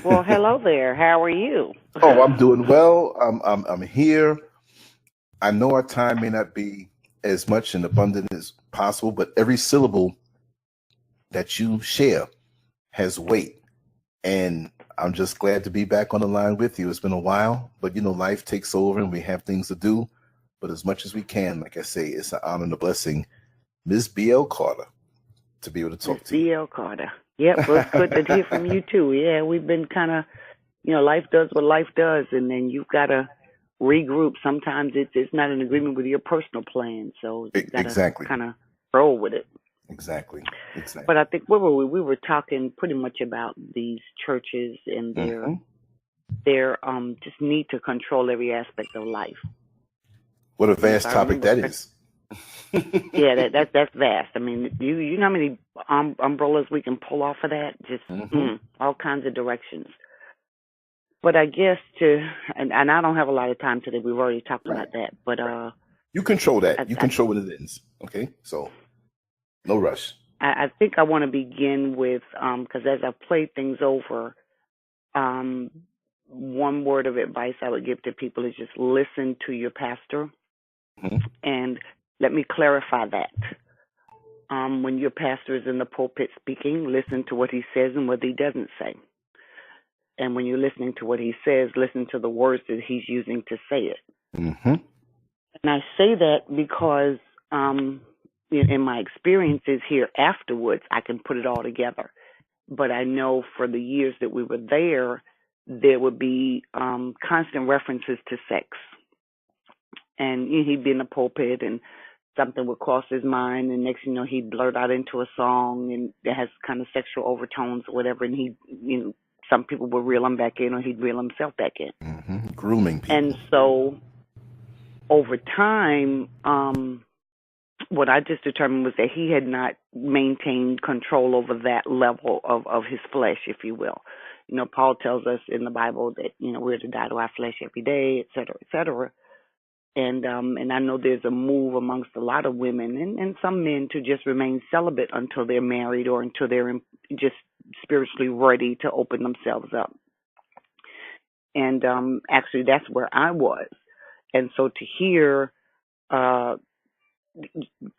Well, hello there. How are you? Oh, I'm doing well. I'm here. I know our time may not be as much and abundant as possible, but every syllable that you share has weight. And I'm just glad to be back on the line with you. It's been a while, but life takes over and we have things to do. But as much as we can, like I say, it's an honor and a blessing, Ms. B.L. Carter, to be able to Miss talk to you. B.L. Carter. Yep, well, it's good to hear from you too. Yeah, we've been kind of, life does what life does, and then you've got to regroup. Sometimes it's not in agreement with your personal plan, so you got to Exactly. kind of roll with it. Exactly. Exactly. But I think where were we? We were talking pretty much about these churches and hmm their just need to control every aspect of life. What a And if vast I topic remember that correctly. is. Yeah, that's vast. I mean, you know how many umbrellas we can pull off of that? Just hmm all kinds of directions. But I guess and I don't have a lot of time today. We've already talked Right. about that. But You control that. You I control when it ends. Okay. So no rush. I think I want to begin with because as I've played things over, um, one word of advice I would give to people is just listen to your pastor. hmm And let me clarify that. When your pastor is in the pulpit speaking, listen to what he says and what he doesn't say. And when you're listening to what he says, listen to the words that he's using to say it. hmm And I say that because in my experiences here afterwards, I can put it all together. But I know for the years that we were there would be constant references to sex. And he'd be in the pulpit and something would cross his mind, and next thing you know, he'd blurt out into a song and that has kind of sexual overtones or whatever, and some people would reel him back in or he'd reel himself back in. Grooming And people. so over time, what I just determined was that he had not maintained control over that level of his flesh, if you will. Paul tells us in the Bible that, we're to die to our flesh every day, et cetera, et cetera. And I know there's a move amongst a lot of women and some men to just remain celibate until they're married or until they're just spiritually ready to open themselves up. And actually, that's where I was. And so to hear uh,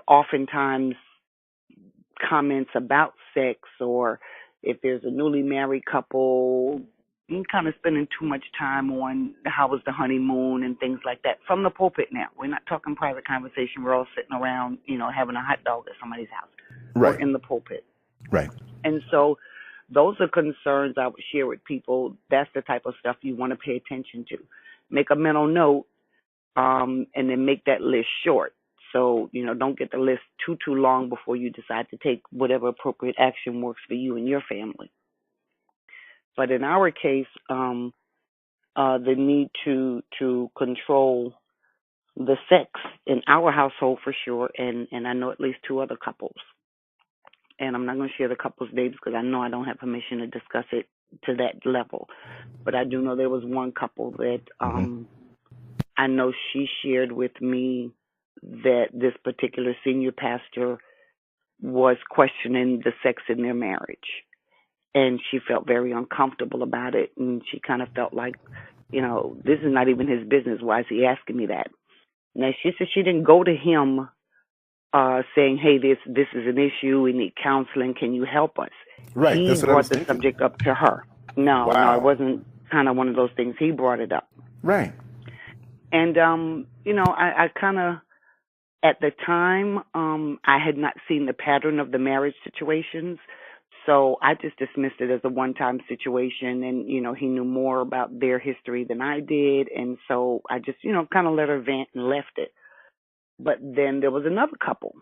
oftentimes comments about sex, or if there's a newly married couple kind of spending too much time on how was the honeymoon and things like that from the pulpit. Now we're not talking private conversation, we're all sitting around having a hot dog at somebody's house. We're Right. in the pulpit. Right. And so those are concerns I would share with people. That's the type of stuff you want to pay attention to. Make a mental note, and then make that list short. So, don't get the list too long before you decide to take whatever appropriate action works for you and your family. But in our case, the need to control the sex in our household for sure, and I know at least two other couples. And I'm not going to share the couple's names because I know I don't have permission to discuss it to that level. But I do know there was one couple that I know she shared with me that this particular senior pastor was questioning the sex in their marriage. And she felt very uncomfortable about it. And she kind of felt like, this is not even his business. Why is he asking me that? Now, she said she didn't go to him saying, hey, this is an issue. We need counseling. Can you help us? Right. He That's what I was brought the thinking. subject up to her. No, it Wow. wasn't kind of one of those things. He brought it up. Right. And, I kind of, at the time, I had not seen the pattern of the marriage situations. So I just dismissed it as a one-time situation. And, he knew more about their history than I did. And so I just, kind of let her vent and left it. But then there was another couple.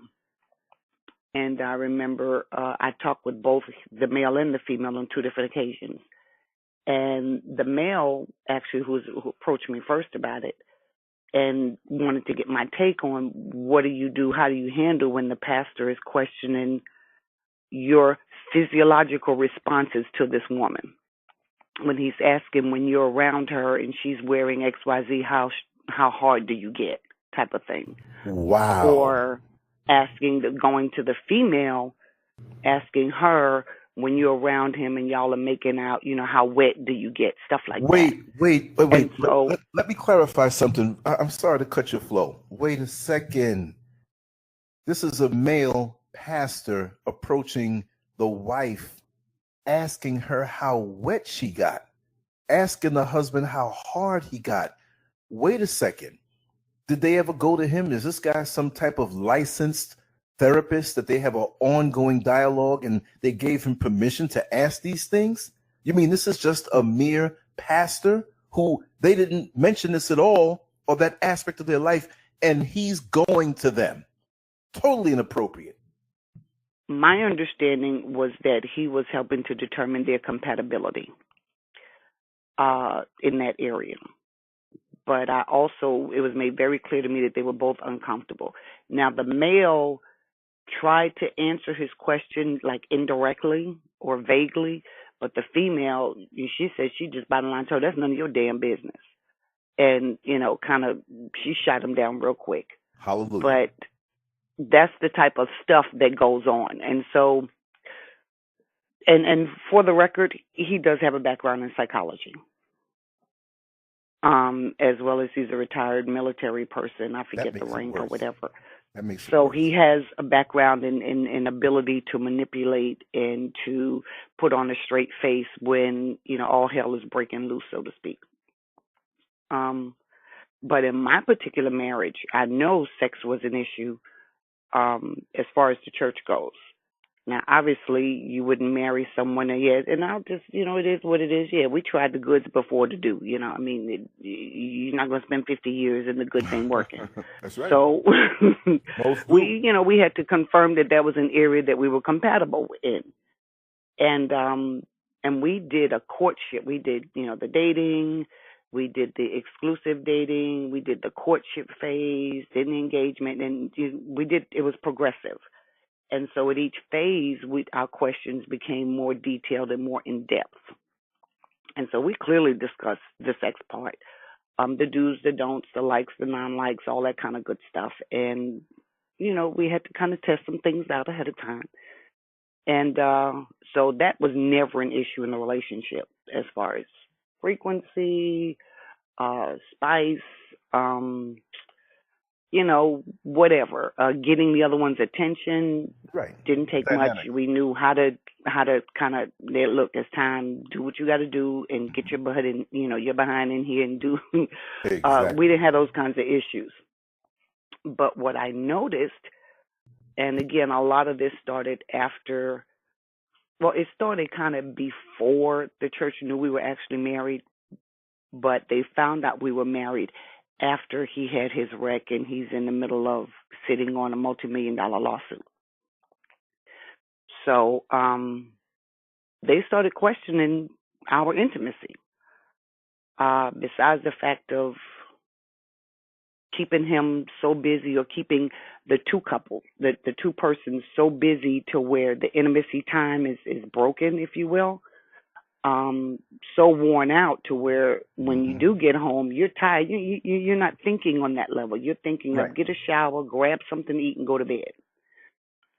And I remember I talked with both the male and the female on two different occasions. And the male, actually, who approached me first about it, and wanted to get my take on what do you do, how do you handle when the pastor is questioning your physiological responses to this woman. When he's asking when you're around her and she's wearing XYZ, how hard do you get, type of thing. Wow. Or going to the female, asking her, when you're around him and y'all are making out, how wet do you get? Stuff like that. Wait. And so Let me clarify something. I'm sorry to cut your flow. Wait a second. This is a male pastor approaching the wife, asking her how wet she got, asking the husband how hard he got. Wait a second. Did they ever go to him? Is this guy some type of licensed therapist that they have an ongoing dialogue and they gave him permission to ask these things? You mean this is just a mere pastor who they didn't mention this at all or that aspect of their life, and he's going to them? Totally inappropriate. my understanding was that he was helping to determine their compatibility in that area. But it was made very clear to me that they were both uncomfortable. Now, the male tried to answer his question like indirectly or vaguely, but the female, she said she just bottom line told, that's none of your damn business. And, she shot him down real quick. Hallelujah. But that's the type of stuff that goes on. And so, and for the record, he does have a background in psychology. As well as he's a retired military person. I forget the rank or whatever. That makes so he has a background in ability to manipulate and to put on a straight face when, all hell is breaking loose, so to speak. But in my particular marriage, I know sex was an issue as far as the church goes. Now, obviously, you wouldn't marry someone yet, and I'll just, it is what it is. Yeah, we tried the goods before to do, you're not going to spend 50 years and the goods ain't working. That's right. So we had to confirm that was an area that we were compatible in. And we did a courtship. We did, the dating. We did the exclusive dating. We did the courtship phase, then the engagement, and it was progressive. And so at each phase, our questions became more detailed and more in-depth. And so we clearly discussed the sex part, the do's, the don'ts, the likes, the non-likes, all that kind of good stuff. And, we had to kind of test some things out ahead of time. And so that was never an issue in the relationship as far as frequency, spice, whatever, getting the other one's attention. Right. Didn't take much. We knew how to kind of, look, it's time, do what you got to do and get your butt in, your behind in here and do. Exactly. We didn't have those kinds of issues. But what I noticed, and again, a lot of this started after, it started kind of before the church knew we were actually married, but they found out we were married after he had his wreck and he's in the middle of sitting on a multi-million-dollar lawsuit. So they started questioning our intimacy. Besides the fact of keeping him so busy, or keeping the two persons so busy to where the intimacy time is broken, if you will. So worn out to where when you do get home, you're tired. You're not thinking on that level. You're thinking of get a shower, grab something to eat, and go to bed.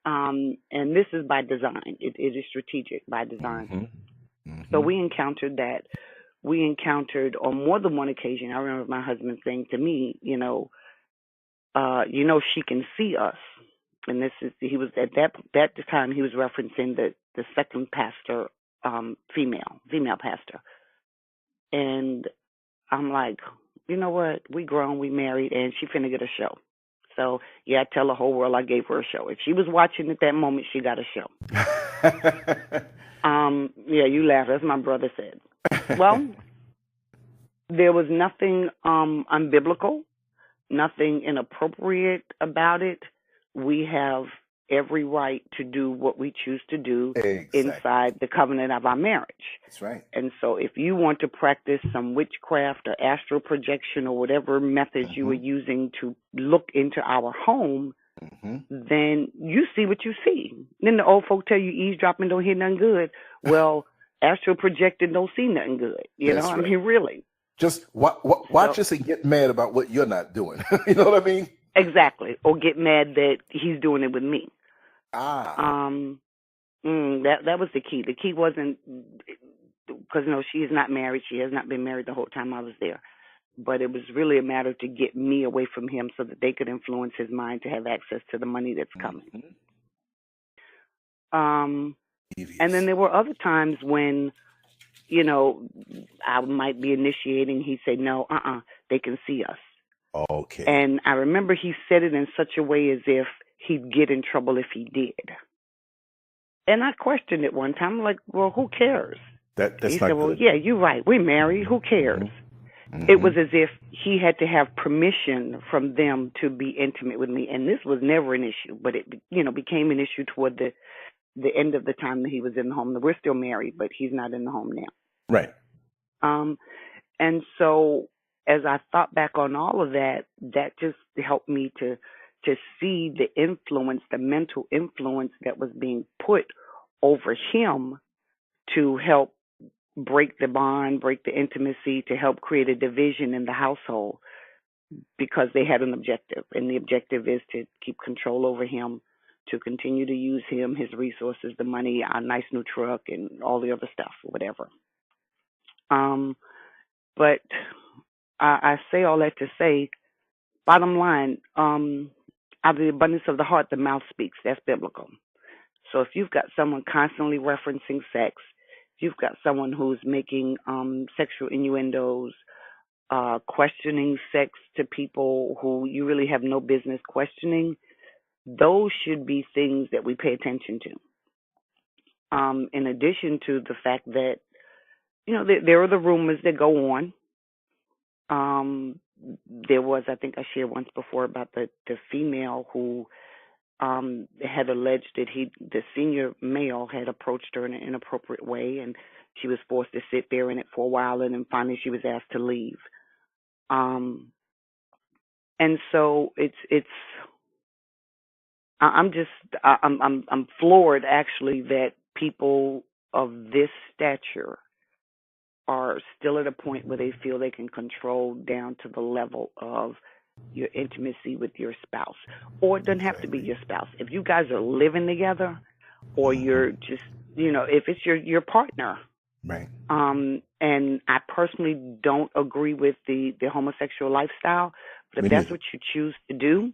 And this is by design. It is strategic by design. So we encountered that. We encountered on more than one occasion. I remember my husband saying to me, she can see us. And he was at that time he was referencing the second pastor, female pastor. And I'm like, you know what? We grown, we married, and she finna get a show. So, I tell the whole world I gave her a show. If she was watching at that moment, she got a show. You laugh. That's my brother said. Well, there was nothing unbiblical, nothing inappropriate about it. We have every right to do what we choose to do inside the covenant of our marriage. That's right. And so if you want to practice some witchcraft or astral projection or whatever methods you were using to look into our home, then you see what you see. Then the old folk tell you eavesdropping don't hear nothing good. Well, astral projecting don't see nothing good. I mean, really. Just watch us and get mad about what you're not doing. You know what I mean? Exactly. Or get mad that he's doing it with me. That was the key. The key wasn't because she is not married. She has not been married the whole time I was there. But it was really a matter to get me away from him so that they could influence his mind to have access to the money that's coming. And then there were other times when, I might be initiating. He'd say, no, they can see us. Okay. And I remember he said it in such a way as if he'd get in trouble if he did. And I questioned it one time. I'm like, well, who cares? That's he not said, good. well, yeah, you're right. We're married. Who cares? It was as if he had to have permission from them to be intimate with me. And this was never an issue, but it, became an issue toward the end of the time that he was in the home. We're still married, but he's not in the home now. Right. And so as I thought back on all of that, that just helped me to see the influence, the mental influence that was being put over him to help break the bond, break the intimacy, to help create a division in the household because they had an objective. And the objective is to keep control over him, to continue to use him, his resources, the money, our nice new truck, and all the other stuff, whatever. But I say all that to say, bottom line, out of the abundance of the heart, the mouth speaks. That's biblical. So if you've got someone constantly referencing sex, if you've got someone who's making sexual innuendos, questioning sex to people who you really have no business questioning, those should be things that we pay attention to. In addition to the fact that, there are the rumors that go on. There was, I think I shared once before about the female who had alleged that the senior male had approached her in an inappropriate way, and she was forced to sit there in it for a while, and then finally she was asked to leave. And so I'm floored actually that people of this stature are still at a point where they feel they can control down to the level of your intimacy with your spouse. Or it doesn't have to be your spouse. If you guys are living together, or you're just, if it's your partner. Right. And I personally don't agree with the homosexual lifestyle, but if that's what you choose to do,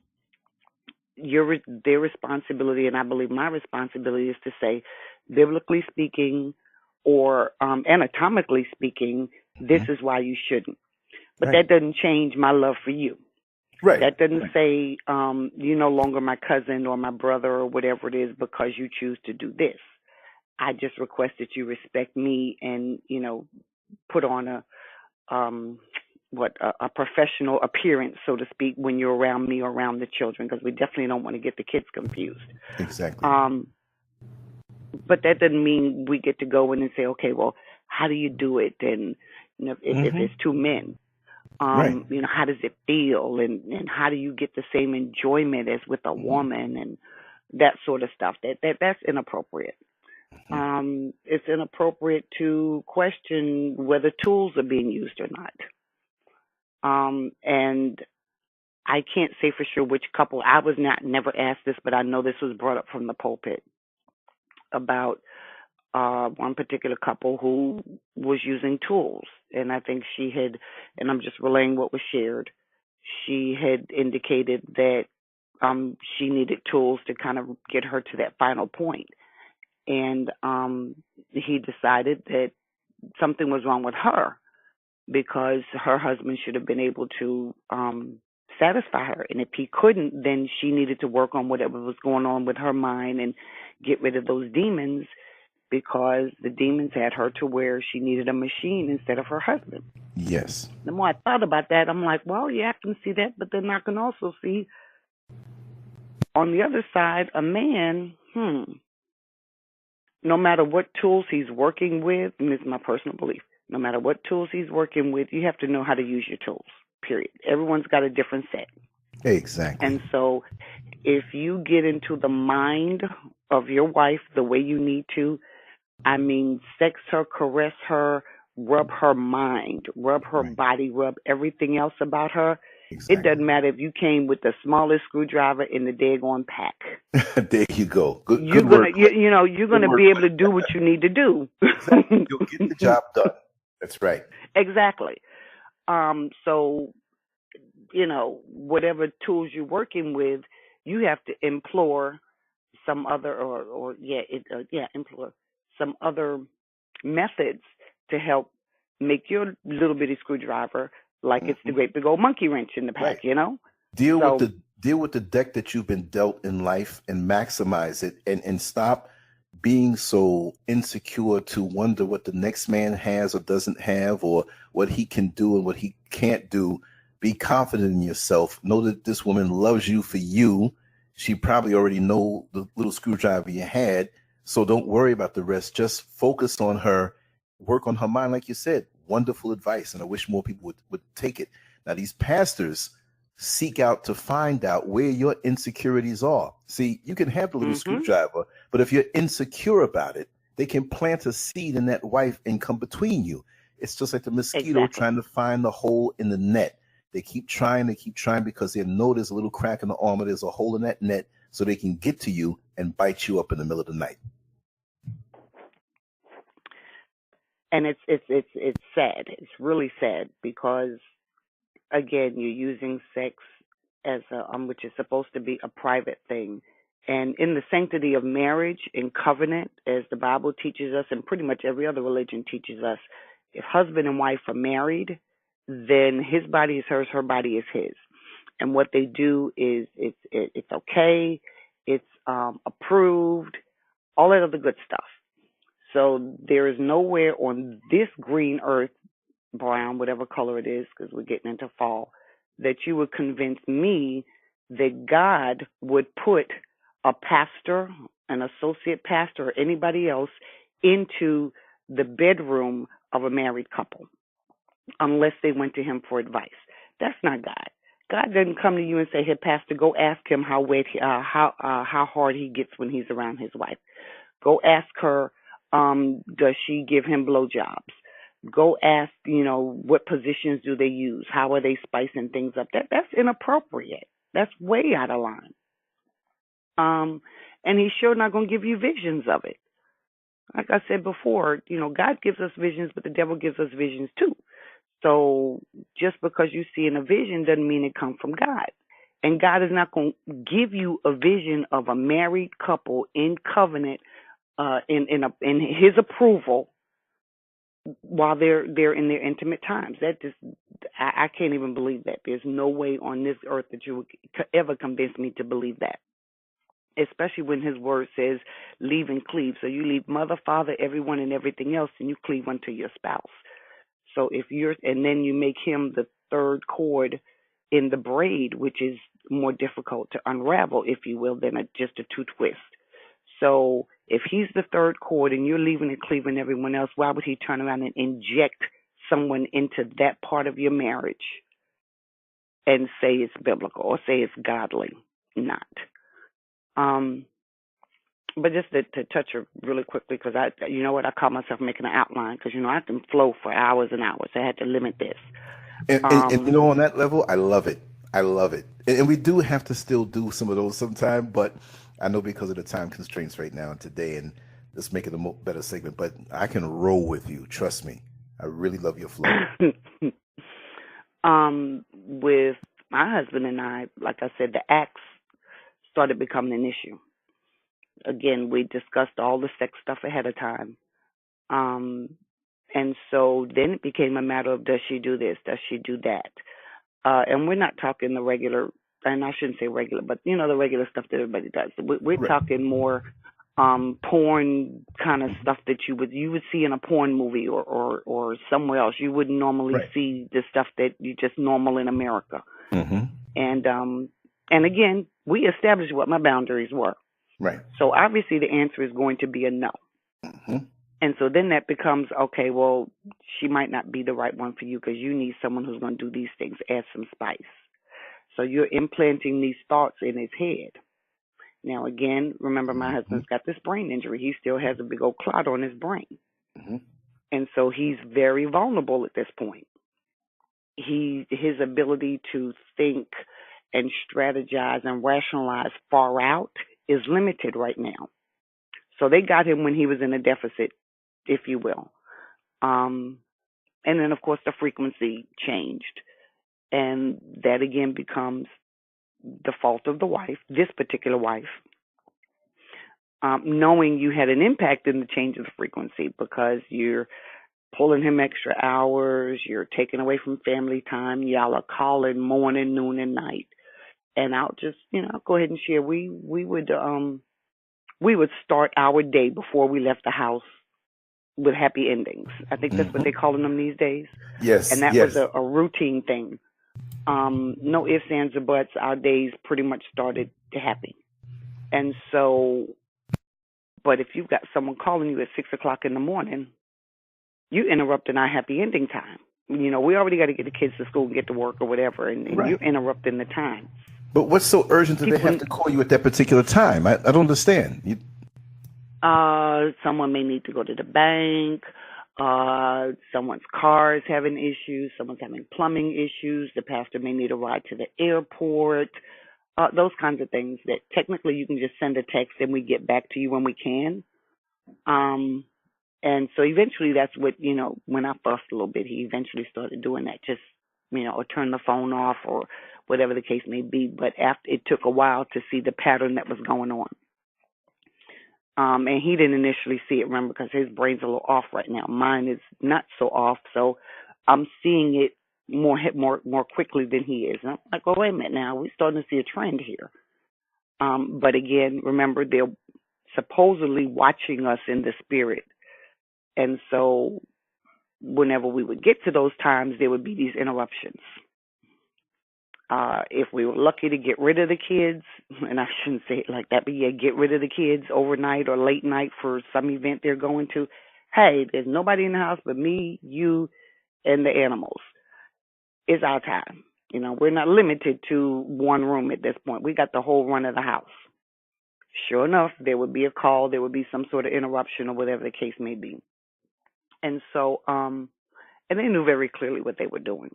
their responsibility, and I believe my responsibility, is to say, biblically speaking, or anatomically speaking, this is why you shouldn't. But that doesn't change my love for you. Right. That doesn't say you're no longer my cousin or my brother or whatever it is because you choose to do this. I just request that you respect me and, put on a professional appearance, so to speak, when you're around me or around the children, because we definitely don't want to get the kids confused. Exactly. But that doesn't mean we get to go in and say, okay, well, how do you do it? And if it's two men, how does it feel? And how do you get the same enjoyment as with a woman, and that sort of stuff? That's inappropriate. It's inappropriate to question whether tools are being used or not. And I can't say for sure which couple. I was never asked this, but I know this was brought up from the pulpit about one particular couple who was using tools. And I think she had, and I'm just relaying what was shared, she had indicated that she needed tools to kind of get her to that final point. And he decided that something was wrong with her because her husband should have been able to satisfy her. And if he couldn't, then she needed to work on whatever was going on with her mind and get rid of those demons, because the demons had her to where she needed a machine instead of her husband. Yes. The more I thought about that, I'm like, well, yeah, I can see that, but then I can also see on the other side, a man, no matter what tools he's working with, and this is my personal belief, no matter what tools he's working with, you have to know how to use your tools, period. Everyone's got a different set. Exactly. And so if you get into the mind of your wife the way you need to, I mean, sex her, caress her, rub her mind, rub her body, rub everything else about her, It Exactly. doesn't matter if you came with the smallest screwdriver in the daggone pack. There you go. Good You're gonna, word. you're Good gonna word. be able to do what you need to do. Exactly. You'll get the job done. That's right. Exactly. So whatever tools you're working with, you have to implore some other, implore some other methods to help make your little bitty screwdriver like it's the Hmm. great big old monkey wrench in the Right. pack. Deal with So, the deck that you've been dealt in life and maximize it, and stop being so insecure to wonder what the next man has or doesn't have, or what he can do and what he can't do. Be confident in yourself. Know that this woman loves you for you. She probably already know the little screwdriver you had, so don't worry about the rest. Just focus on her, work on her mind, like you said. Wonderful advice, and I wish more people would take it. Now, these pastors seek out to find out where your insecurities are. See, you can have the little mhm, screwdriver, but if you're insecure about it, they can plant a seed in that wife and come between you. It's just like the mosquito exactly. trying to find the hole in the net. They keep trying because they know there's a little crack in the armor, there's a hole in that net, so they can get to you and bite you up in the middle of the night. And it's sad. It's really sad because again, you're using sex as which is supposed to be a private thing. And in the sanctity of marriage and covenant, as the Bible teaches us, and pretty much every other religion teaches us, if husband and wife are married, then his body is hers, her body is his. And what they do is it's okay, it's approved, all that other good stuff. So there is nowhere on this green earth, brown, whatever color it is, because we're getting into fall, that you would convince me that God would put a pastor, an associate pastor, or anybody else into the bedroom of a married couple unless they went to him for advice. That's not God. God doesn't come to you and say, "Hey, pastor, go ask him how wet, how hard he gets when he's around his wife. Go ask her, does she give him blowjobs? Go ask, what positions do they use? How are they spicing things up? That's inappropriate. That's way out of line. And he's sure not going to give you visions of it. Like I said before, God gives us visions, but the devil gives us visions too. So just because you see in a vision doesn't mean it comes from God. And God is not going to give you a vision of a married couple in covenant, in His approval while they're in their intimate times. That just I can't even believe that. There's no way on this earth that you would ever convince me to believe that. Especially when His word says, "Leave and cleave." So you leave mother, father, everyone, and everything else, and you cleave unto your spouse. So and then you make him the third cord in the braid, which is more difficult to unravel, if you will, than just a two twist. So if he's the third cord and you're leaving and cleaving everyone else, why would he turn around and inject someone into that part of your marriage and say it's biblical or say it's godly? Not. Um, but just to touch her really quickly, because I caught myself making an outline because I can flow for hours and hours. I had to limit this. And Um, on that level, I love it. I love it. And we do have to still do some of those sometime, but I know because of the time constraints right now and today, and let's make it a better segment. But I can roll with you. Trust me. I really love your flow. with my husband and I, like I said, the acts started becoming an issue. Again, we discussed all the sex stuff ahead of time. Um, and so then it became a matter of, does she do this? Does she do that? And we're not talking the regular, and I shouldn't say regular, but the regular stuff that everybody does. We're Correct. talking more porn kind of stuff that you would see in a porn movie or somewhere else. You wouldn't normally Right. see the stuff that you just normal in America. Mm-hmm. And again, we established what my boundaries were. Right. So obviously the answer is going to be a no. Mm-hmm. And so then that becomes, okay, well, she might not be the right one for you because you need someone who's going to do these things, add some spice. So you're implanting these thoughts in his head. Now, again, remember my husband's got this brain injury. He still has a big old clot on his brain. Mm-hmm. And so he's very vulnerable at this point. his ability to think and strategize and rationalize far out is limited right now. So they got him when he was in a deficit, if you will. And then, of course, the frequency changed. And that again becomes the fault of the wife, this particular wife, knowing you had an impact in the change of the frequency because you're pulling him extra hours, you're taking away from family time, y'all are calling morning, noon, and night. And I'll just, I'll go ahead and share. We would start our day before we left the house with happy endings. I think that's what they're calling them these days. Yes, and that yes. was a routine thing. No ifs, ands, or buts. Our days pretty much started happy. And so, but if you've got someone calling you at 6 o'clock in the morning, you interrupting our happy ending time. We already got to get the kids to school and get to work or whatever, and Right. you're interrupting the time. But what's so urgent that they have to call you at that particular time? I don't understand. Someone may need to go to the bank. Someone's car is having issues. Someone's having plumbing issues. The pastor may need a ride to the airport. Those kinds of things that technically you can just send a text and we get back to you when we can. And so eventually that's what, when I fussed a little bit, he eventually started doing that, just, or turn the phone off or whatever the case may be. But after it took a while to see the pattern that was going on. And he didn't initially see it, remember, because his brain's a little off right now. Mine is not so off, so I'm seeing it more quickly than he is. And I'm like, well, wait a minute now, we're starting to see a trend here. But again, remember, they're supposedly watching us in the spirit. And so whenever we would get to those times, there would be these interruptions. If we were lucky to get rid of the kids, and I shouldn't say it like that, but yeah, get rid of the kids overnight or late night for some event they're going to. Hey, there's nobody in the house but me, you, and the animals. It's our time. We're not limited to one room at this point. We got the whole run of the house. Sure enough, there would be a call, there would be some sort of interruption or whatever the case may be. And so, and they knew very clearly what they were doing.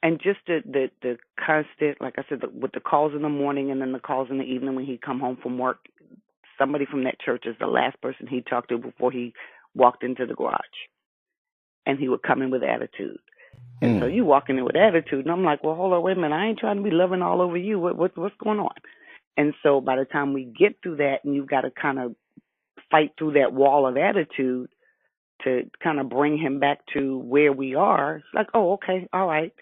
And just the constant, like I said, with the calls in the morning and then the calls in the evening when he'd come home from work, somebody from that church is the last person he talked to before he walked into the garage. And he would come in with attitude. And so you walking in with attitude, and I'm like, well, hold on, wait a minute. I ain't trying to be loving all over you. What's going on? And so by the time we get through that, and you've got to kind of fight through that wall of attitude to kind of bring him back to where we are, it's like, oh, okay, all right.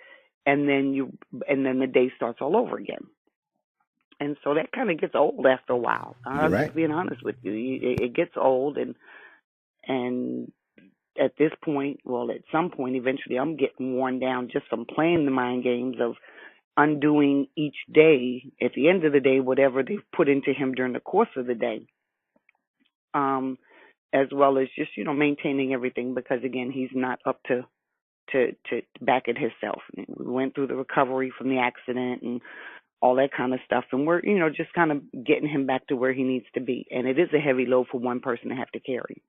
And then the day starts all over again. And so that kind of gets old after a while. I'm just being honest with you. It gets old, and at this point, well, at some point, eventually, I'm getting worn down just from playing the mind games of undoing each day. At the end of the day, whatever they've put into him during the course of the day, as well as just maintaining everything, because again, he's not up to back at himself. We went through the recovery from the accident and all that kind of stuff, and we're just kind of getting him back to where he needs to be. And it is a heavy load for one person to have to carry.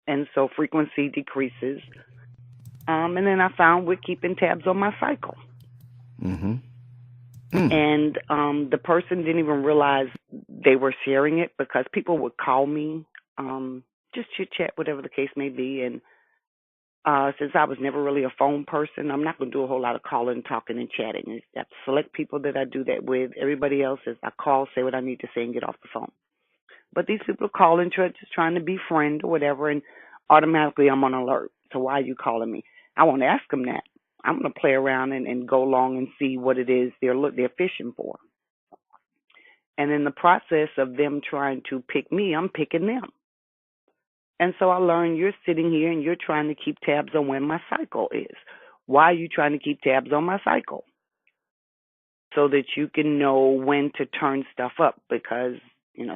And so frequency decreases. And then I found we're keeping tabs on my cycle. And the person didn't even realize they were sharing it, because people would call me, just chit chat, whatever the case may be. And since I was never really a phone person, I'm not going to do a whole lot of calling, talking, and chatting. I've got select people that I do that with. Everybody else is I call, say what I need to say, and get off the phone. But these people are calling, just trying to befriend or whatever, and automatically I'm on alert. So why are you calling me? I won't ask them that. I'm going to play around and go along and see what it is they're fishing for. And in the process of them trying to pick me, I'm picking them. And so I learned, you're sitting here and you're trying to keep tabs on when my cycle is. Why are you trying to keep tabs on my cycle? So that you can know when to turn stuff up, because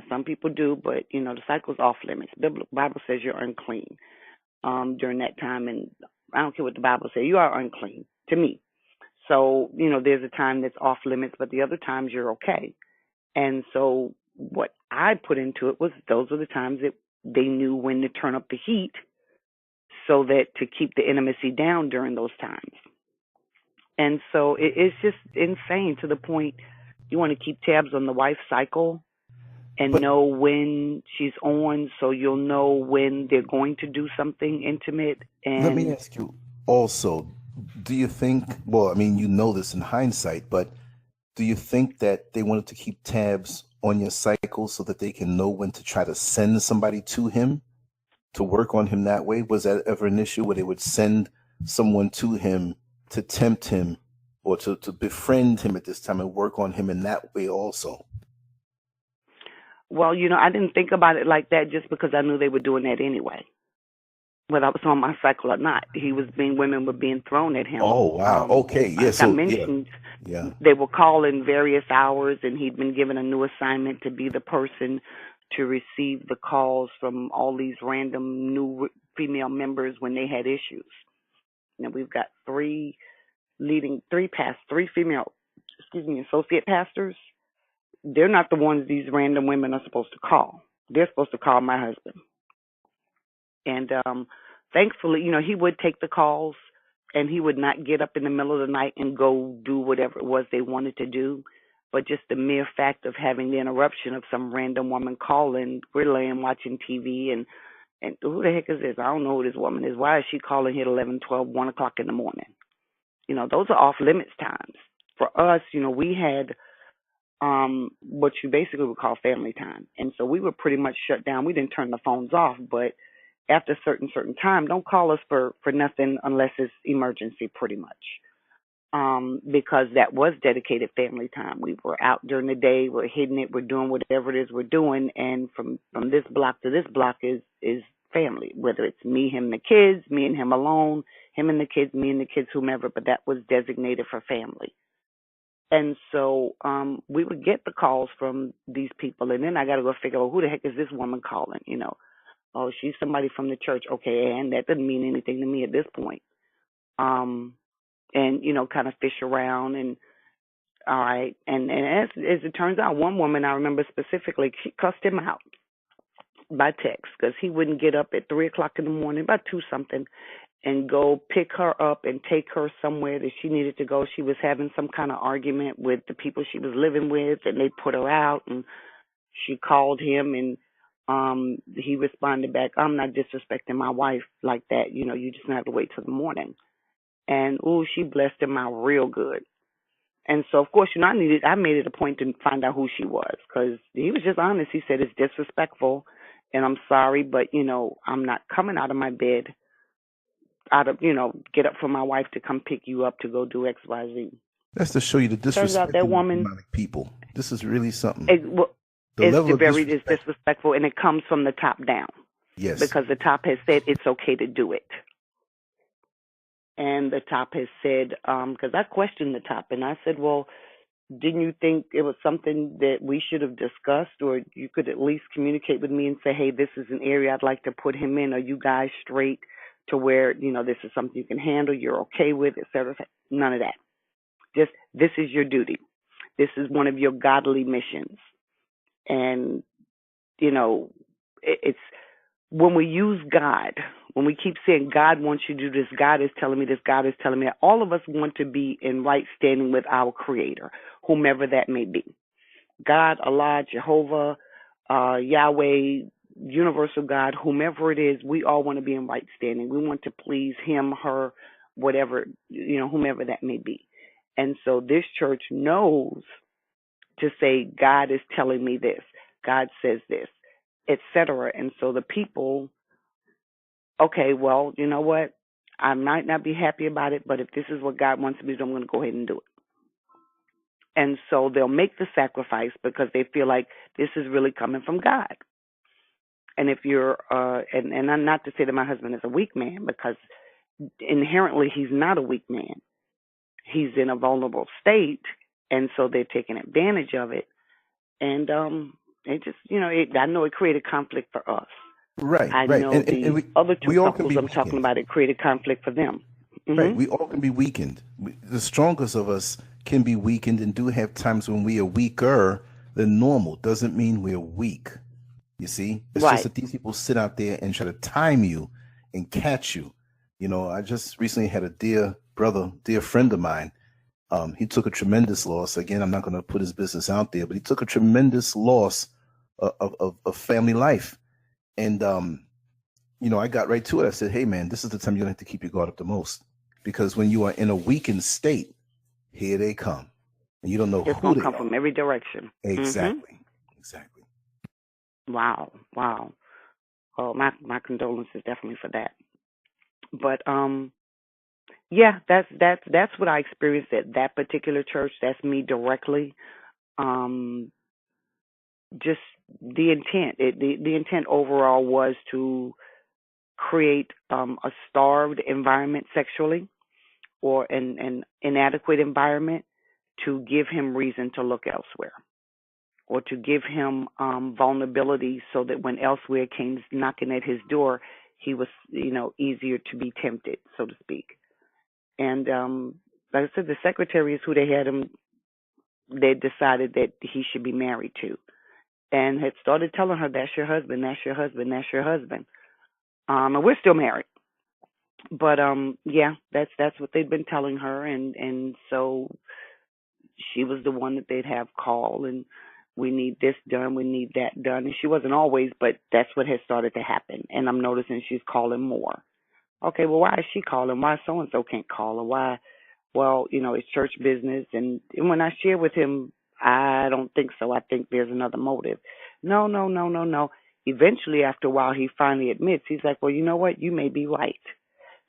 some people do, but the cycle's off limits. The Bible says you're unclean during that time, and I don't care what the Bible says, you are unclean to me. So there's a time that's off limits, but the other times you're okay. And so what I put into it was those are the times that they knew when to turn up the heat, so that to keep the intimacy down during those times. And so it's just insane to the point you want to keep tabs on the wife's cycle and But know when she's on, so you'll know when they're going to do something intimate. let me And ask you also, do you think, well, I mean, you know this in hindsight, but do you think that they wanted to keep tabs on your cycle so that they can know when to try to send somebody to him to work on him that way? Was that ever an issue where they would send someone to him to tempt him or to befriend him at this time and work on him in that way also? well, I didn't think about it like that just because I knew they were doing that anyway, whether I was on my cycle or not. Women were being thrown at him. Oh, wow. Okay. Yeah. Like I So, yeah. mentioned, Yeah. they were calling various hours, and he'd been given a new assignment to be the person to receive the calls from all these random new female members when they had issues. Now we've got three female, associate pastors. They're not the ones these random women are supposed to call. They're supposed to call my husband. And thankfully, he would take the calls, and he would not get up in the middle of the night and go do whatever it was they wanted to do. But just the mere fact of having the interruption of some random woman calling, we're laying watching TV, and who the heck is this? I don't know who this woman is. Why is she calling here at 11, 12, 1 o'clock in the morning? Those are off limits times. For us, we had what you basically would call family time. And so we were pretty much shut down. We didn't turn the phones off, but after a certain time, don't call us for nothing unless it's emergency, pretty much. Because that was dedicated family time. We were out during the day, we're hitting it, we're doing whatever it is we're doing, and from this block to this block is family, whether it's me, him, the kids, me and him alone, him and the kids, me and the kids, whomever, but that was designated for family. And so we would get the calls from these people, and then I got to go figure out who the heck is this woman calling, Oh, she's somebody from the church. Okay, and that doesn't mean anything to me at this point. And kind of fish around, and all right. And as it turns out, one woman I remember specifically, she cussed him out by text because he wouldn't get up at 3 o'clock in the morning, about 2 something, and go pick her up and take her somewhere that she needed to go. She was having some kind of argument with the people she was living with, and they put her out, and she called him, and he responded back, I'm not disrespecting my wife like that. You just have to wait till the morning. And, she blessed him out real good. And so, of course, I made it a point to find out who she was because he was just honest. He said, it's disrespectful, and I'm sorry, but, I'm not coming out of my bed get up for my wife to come pick you up to go do X, Y, Z. That's to show you the Turns disrespect out that of woman, demonic people. This is really something. It's very disrespectful, and it comes from the top down. Yes. Because the top has said it's okay to do it. And the top has said, because I questioned the top, and I said, well, didn't you think it was something that we should have discussed, or you could at least communicate with me and say, hey, this is an area I'd like to put him in. Are you guys straight to where, this is something you can handle, you're okay with, et cetera? None of that. Just, this is your duty. This is one of your godly missions. And, it's when we use God, when we keep saying God wants you to do this, God is telling me this, God is telling me that, all of us want to be in right standing with our Creator, whomever that may be. God, Allah, Jehovah, Yahweh, universal God, whomever it is, we all want to be in right standing. We want to please him, her, whatever, whomever that may be. And so this church knows to say, God is telling me this, God says this, etc. And so the people, okay, well, you know what? I might not be happy about it, but if this is what God wants me to do, I'm going to go ahead and do it. And so they'll make the sacrifice because they feel like this is really coming from God. And if you're, and I'm not to say that my husband is a weak man, because inherently he's not a weak man. He's in a vulnerable state, and so they're taking advantage of it. And it just, I know it created conflict for us. Right, I right. know And we, other two we all couples can be I'm talking about, it created conflict for them. Mm-hmm. Right, we all can be weakened. The strongest of us can be weakened and do have times when we are weaker than normal. Doesn't mean we're weak. You see? It's Right. just that these people sit out there and try to time you and catch you. You know, I just recently had a dear brother, dear friend of mine. He took a tremendous loss. Again, I'm not going to put his business out there, but he took a tremendous loss of family life. And, you know, I got right to it. I said, hey, man, this is the time you're going to have to keep your guard up the most. Because when you are in a weakened state, here they come. And you don't know It's who going they to come are. from every direction. Exactly. Exactly. Wow. Well, my condolences definitely for that. But yeah, that's what I experienced at that particular church. That's me directly. Um, just the intent. The intent overall was to create a starved environment sexually, or an inadequate environment, to give him reason to look elsewhere, or to give him vulnerability, so that when elsewhere came knocking at his door, he was, easier to be tempted, so to speak. And like I said, the secretary is who they had him. They decided that he should be married to, and had started telling her, "That's your husband. That's your husband. That's your husband." And we're still married. But yeah, that's what they'd been telling her, and so she was the one that they'd have call, and we need this done, we need that done. And she wasn't always, but that's what has started to happen. And I'm noticing she's calling more. Okay, well, why is she calling? Why so and so can't call her? Why? Well, it's church business. And when I share with him, I don't think so. I think there's another motive. No, no, no, no, no. Eventually, after a while, he finally admits. He's like, well, you know what? You may be right.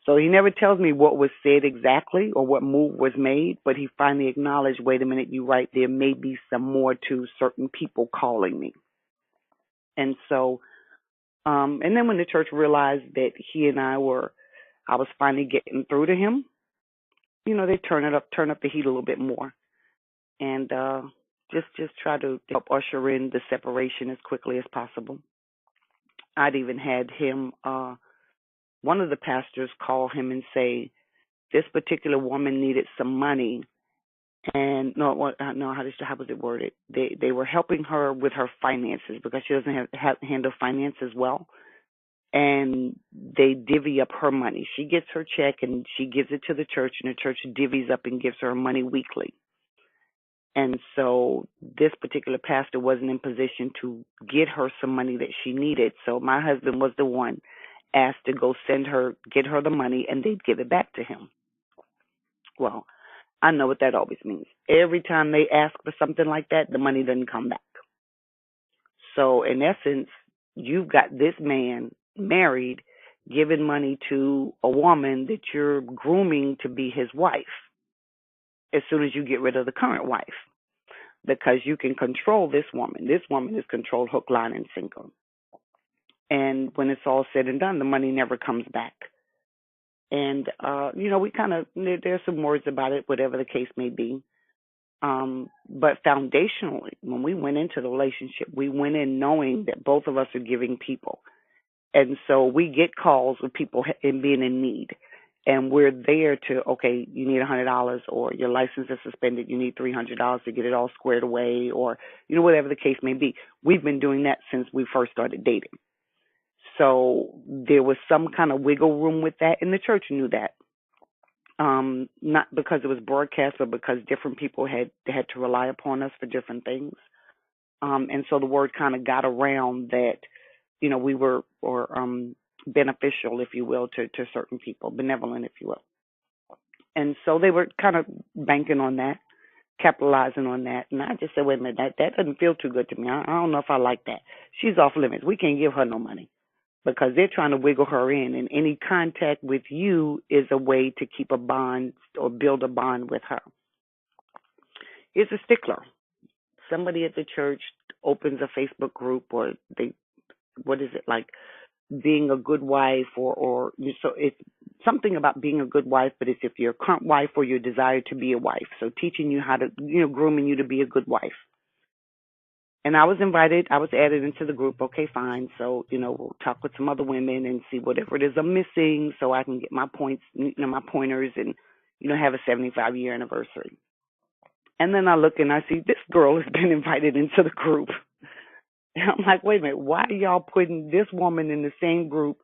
So he never tells me what was said exactly or what move was made, but he finally acknowledged, wait a minute, you're right, there may be some more to certain people calling me. And so, and then when the church realized that he and I was finally getting through to him, they turn up the heat a little bit more, and just try to help usher in the separation as quickly as possible. I'd even had him, one of the pastors, call him and say, this particular woman needed some money, and how was it worded? They were helping her with her finances because she doesn't have handle finances well, and they divvy up her money. She gets her check and she gives it to the church, and the church divvies up and gives her money weekly. And so this particular pastor wasn't in position to get her some money that she needed. So my husband was the one asked to go get her the money, and they'd give it back to him. Well, I know what that always means. Every time they ask for something like that, the money doesn't come back. So in essence, you've got this man married, giving money to a woman that you're grooming to be his wife as soon as you get rid of the current wife, because you can control this woman. This woman is controlled hook, line, and sinker. And when it's all said and done, the money never comes back. And, we there's some words about it, whatever the case may be. But foundationally, when we went into the relationship, we went in knowing that both of us are giving people. And so we get calls with people being in need. And we're there to, okay, you need $100, or your license is suspended, you need $300 to get it all squared away, or, whatever the case may be. We've been doing that since we first started dating. So there was some kind of wiggle room with that, and the church knew that. Not because it was broadcast, but because different people had to rely upon us for different things. And so the word kind of got around that, we were beneficial, if you will, to certain people, benevolent, if you will. And so they were kind of banking on that, capitalizing on that. And I just said, wait a minute, that doesn't feel too good to me. I don't know if I like that. She's off limits. We can't give her no money, because they're trying to wiggle her in, and any contact with you is a way to keep a bond or build a bond with her. Here's a stickler. Somebody at the church opens a Facebook group, or what is it, like being a good wife, or so it's something about being a good wife, but it's if you're a current wife or you desire to be a wife. So teaching you how to, grooming you to be a good wife. And I was invited. I was added into the group. Okay, fine. So, we'll talk with some other women and see whatever it is I'm missing, so I can get my points, my pointers, and, have a 75-year anniversary. And then I look and I see this girl has been invited into the group. And I'm like, wait a minute, why are y'all putting this woman in the same group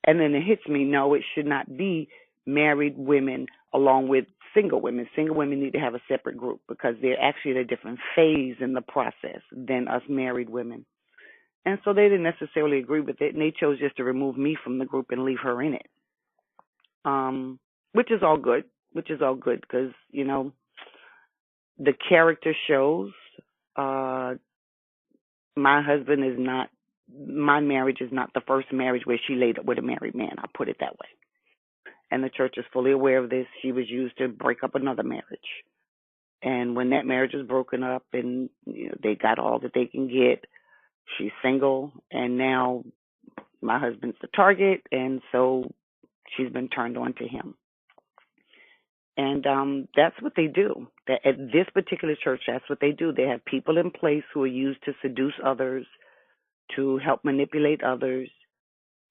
And then it hits me, no, it should not be married women along with single women. Single women need to have a separate group because they're actually at a different phase in the process than us married women. And so they didn't necessarily agree with it, and they chose just to remove me from the group and leave her in it. Which is all good. Which is all good because, you know, the character shows. My husband is not, my marriage is not the first marriage where she laid up with a married man. I'll put it that way. And the church is fully aware of this. She was used to break up another marriage. And when that marriage was broken up and you know, they got all that they can get, she's single. And now my husband's the target. And so she's been turned on to him. And that's what they do. At this particular church, that's what they do. They have people in place who are used to seduce others, to help manipulate others.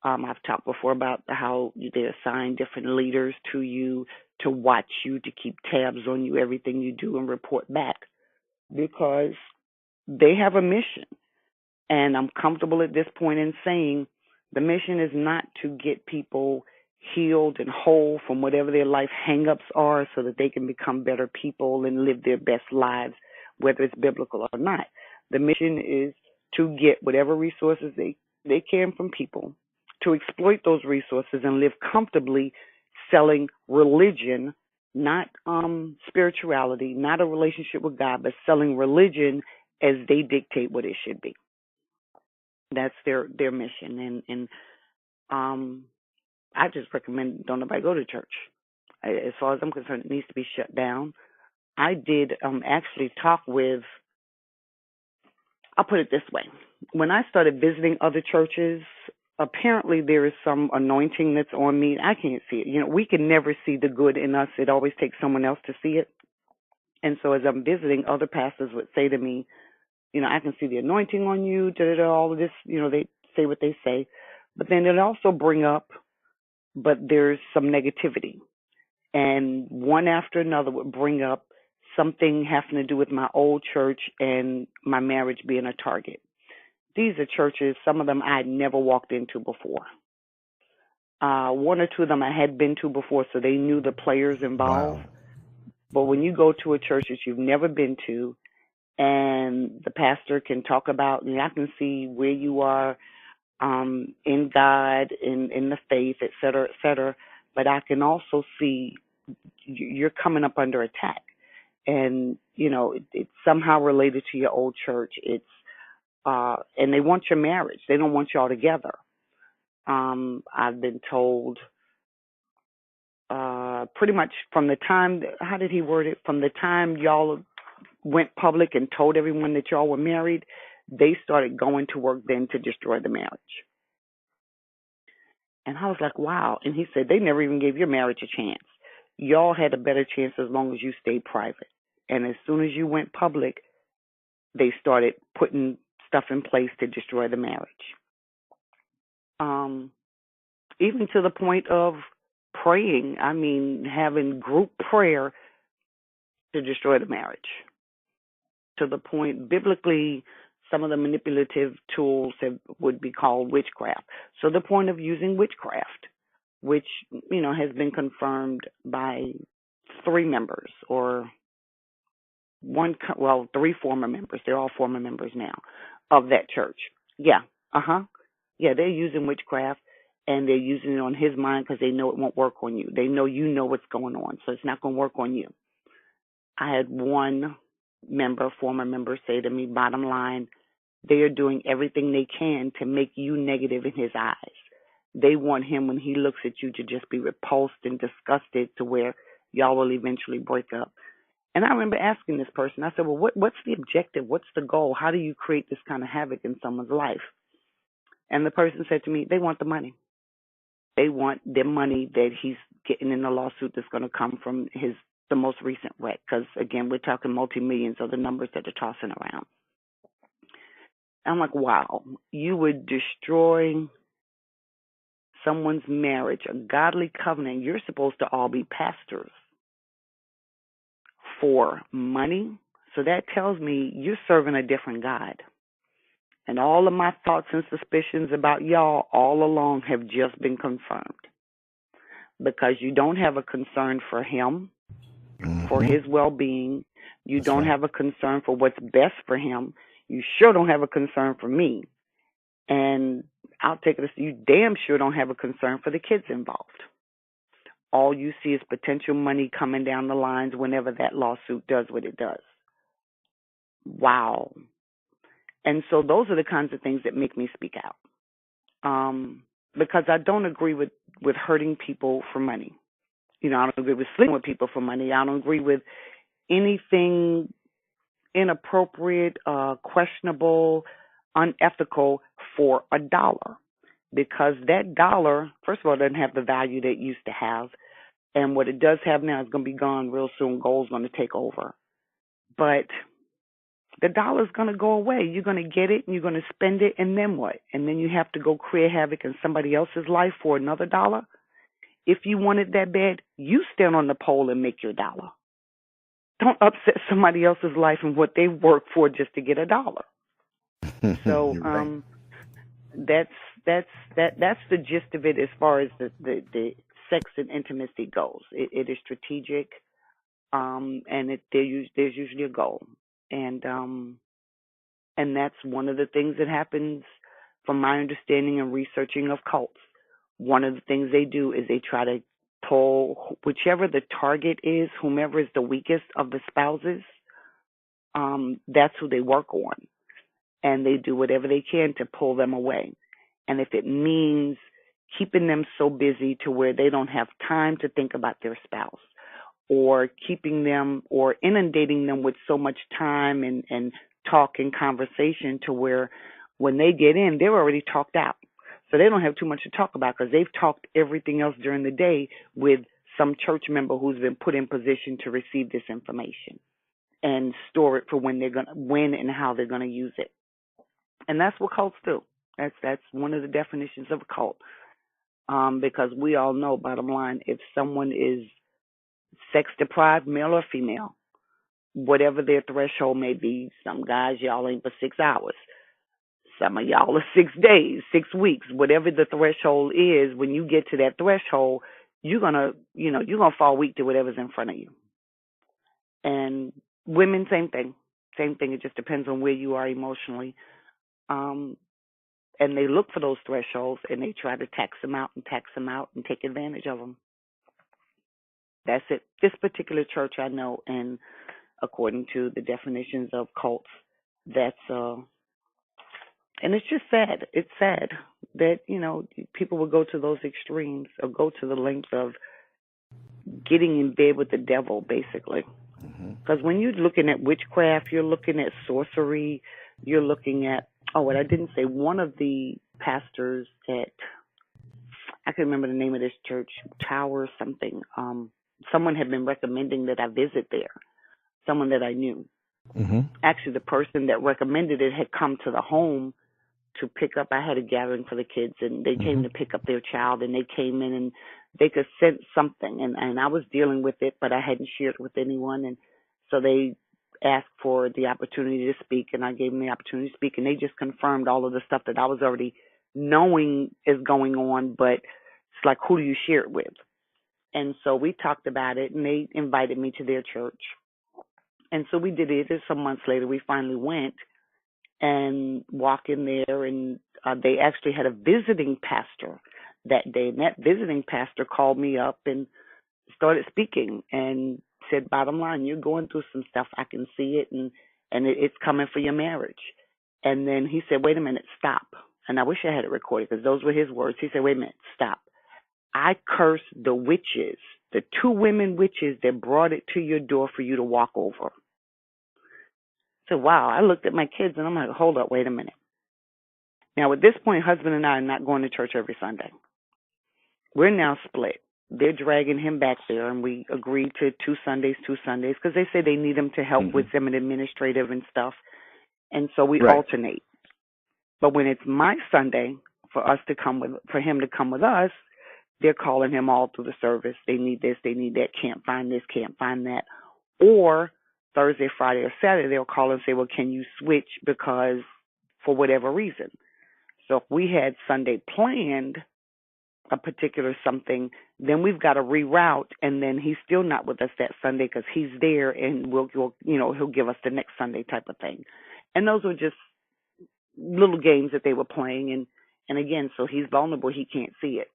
I've talked before about how they assign different leaders to you to watch you, to keep tabs on you, everything you do, and report back because they have a mission. And I'm comfortable at this point in saying the mission is not to get people healed and whole from whatever their life hang-ups are so that they can become better people and live their best lives, whether it's biblical or not. The mission is to get whatever resources they can from people, to exploit those resources and live comfortably selling religion, not spirituality, not a relationship with God, but selling religion as they dictate what it should be. That's their mission. And I just recommend don't nobody go to church. As far as I'm concerned, it needs to be shut down. I did actually talk with, I'll put it this way. When I started visiting other churches, apparently there is some anointing that's on me. I can't see it. You know, we can never see the good in us. It always takes someone else to see it. And so as I'm visiting, other pastors would say to me, you know, I can see the anointing on you, all of this, you know, they say what they say. But then they'll also bring up, but there's some negativity. And one after another would bring up something having to do with my old church and my marriage being a target. These are churches, some of them I had never walked into before. One or two of them I had been to before, so they knew the players involved. Wow. But when you go to a church that you've never been to, and the pastor can talk about, and I can see where you are in God, in the faith, et cetera, but I can also see you're coming up under attack. And, you know, it's somehow related to your old church. It's and they want your marriage. They don't want y'all together. I've been told pretty much from the time, how did he word it? From the time y'all went public and told everyone that y'all were married, they started going to work then to destroy the marriage. And I was like, wow. And he said, they never even gave your marriage a chance. Y'all had a better chance as long as you stayed private. And as soon as you went public, they started putting stuff in place to destroy the marriage. Even to the point of praying, I mean, having group prayer to destroy the marriage. To the point, biblically, some of the manipulative tools would be called witchcraft. So the point of using witchcraft, which, you know, has been confirmed by 3 members or three former members. They're all former members now of that church. Yeah. Yeah, they're using witchcraft and they're using it on his mind because they know it won't work on you. They know you know what's going on, so it's not going to work on you. I had one former member say to me, bottom line, they are doing everything they can to make you negative in his eyes. They want him, when he looks at you, to just be repulsed and disgusted to where y'all will eventually break up. And I remember asking this person, I said, well, what's the objective? What's the goal? How do you create this kind of havoc in someone's life? And the person said to me, they want the money. They want their money that he's getting in the lawsuit that's going to come from the most recent wreck. Because, again, we're talking multi-millions of the numbers that are tossing around. I'm like, wow, you would destroy someone's marriage, a godly covenant. You're supposed to all be pastors for money. So that tells me you're serving a different God. And all of my thoughts and suspicions about y'all all along have just been confirmed. Because you don't have a concern for him, for his well-being. You That's don't right. have a concern for what's best for him. You sure don't have a concern for me. And I'll take it as you damn sure don't have a concern for the kids involved. All you see is potential money coming down the lines whenever that lawsuit does what it does. Wow. And so those are the kinds of things that make me speak out. Because I don't agree with hurting people for money. I don't agree with sleeping with people for money. I don't agree with anything inappropriate, questionable, unethical for a dollar. Because that dollar, first of all, doesn't have the value that it used to have. And what it does have now is going to be gone real soon. Gold's going to take over. But the dollar's going to go away. You're going to get it and you're going to spend it, and then what? And then you have to go create havoc in somebody else's life for another dollar? If you want it that bad, you stand on the pole and make your dollar. Don't upset somebody else's life and what they work for just to get a dollar. So right. that's the gist of it as far as the sex and intimacy goes. It is strategic, and there's usually a goal, and that's one of the things that happens from my understanding and researching of cults. One of the things they do is they try to pull whichever the target is, whomever is the weakest of the spouses, that's who they work on. And they do whatever they can to pull them away. And if it means keeping them so busy to where they don't have time to think about their spouse, or keeping them or inundating them with so much time and talk and conversation to where when they get in, they're already talked out. So they don't have too much to talk about because they've talked everything else during the day with some church member who's been put in position to receive this information and store it for when and how they're gonna use it. And that's what cults do. That's one of the definitions of a cult. Because we all know, bottom line, if someone is sex deprived, male or female, whatever their threshold may be, some guys y'all ain't for 6 hours. Some of y'all are 6 days, 6 weeks, whatever the threshold is. When you get to that threshold, you're gonna fall weak to whatever's in front of you. And women, same thing. It just depends on where you are emotionally. And they look for those thresholds and they try to tax them out and take advantage of them. That's it. This particular church I know, and according to the definitions of cults, that's and it's just sad. It's sad that, people will go to those extremes or go to the length of getting in bed with the devil, basically. Because when you're looking at witchcraft, you're looking at sorcery, you're looking at, what I didn't say, one of the pastors at, I can remember the name of this church, Tower something. Someone had been recommending that I visit there, someone that I knew. Actually, the person that recommended it had come to the home to pick up. I had a gathering for the kids, and they came to pick up their child, and they came in, and they could sense something, and I was dealing with it, but I hadn't shared it with anyone, and so they asked for the opportunity to speak, and I gave them the opportunity to speak, and they just confirmed all of the stuff that I was already knowing is going on, but it's like, who do you share it with? And so we talked about it, and they invited me to their church. And so we did it. Some months later, we finally went and walked in there, and they actually had a visiting pastor that day. And that visiting pastor called me up and started speaking and said, bottom line, you're going through some stuff. I can see it, and it's coming for your marriage. And then he said, wait a minute, stop. And I wish I had it recorded because those were his words. He said, wait a minute, stop. I curse the witches, the 2 women witches that brought it to your door for you to walk over. So, wow, I looked at my kids and I'm like, hold up, wait a minute. Now, at this point, husband and I are not going to church every Sunday. We're now split. They're dragging him back there, and we agreed to 2 Sundays, because they say they need him to help with some administrative and stuff. And so we alternate. But when it's my Sunday for him to come with us, they're calling him all through the service. They need this, they need that, can't find this, can't find that. Or Thursday, Friday, or Saturday, they'll call and say, well, can you switch because for whatever reason. So if we had Sunday planned a particular something, then we've got to reroute, and then he's still not with us that Sunday because he's there, and he'll give us the next Sunday type of thing. And those were just little games that they were playing, and again, so he's vulnerable, he can't see it.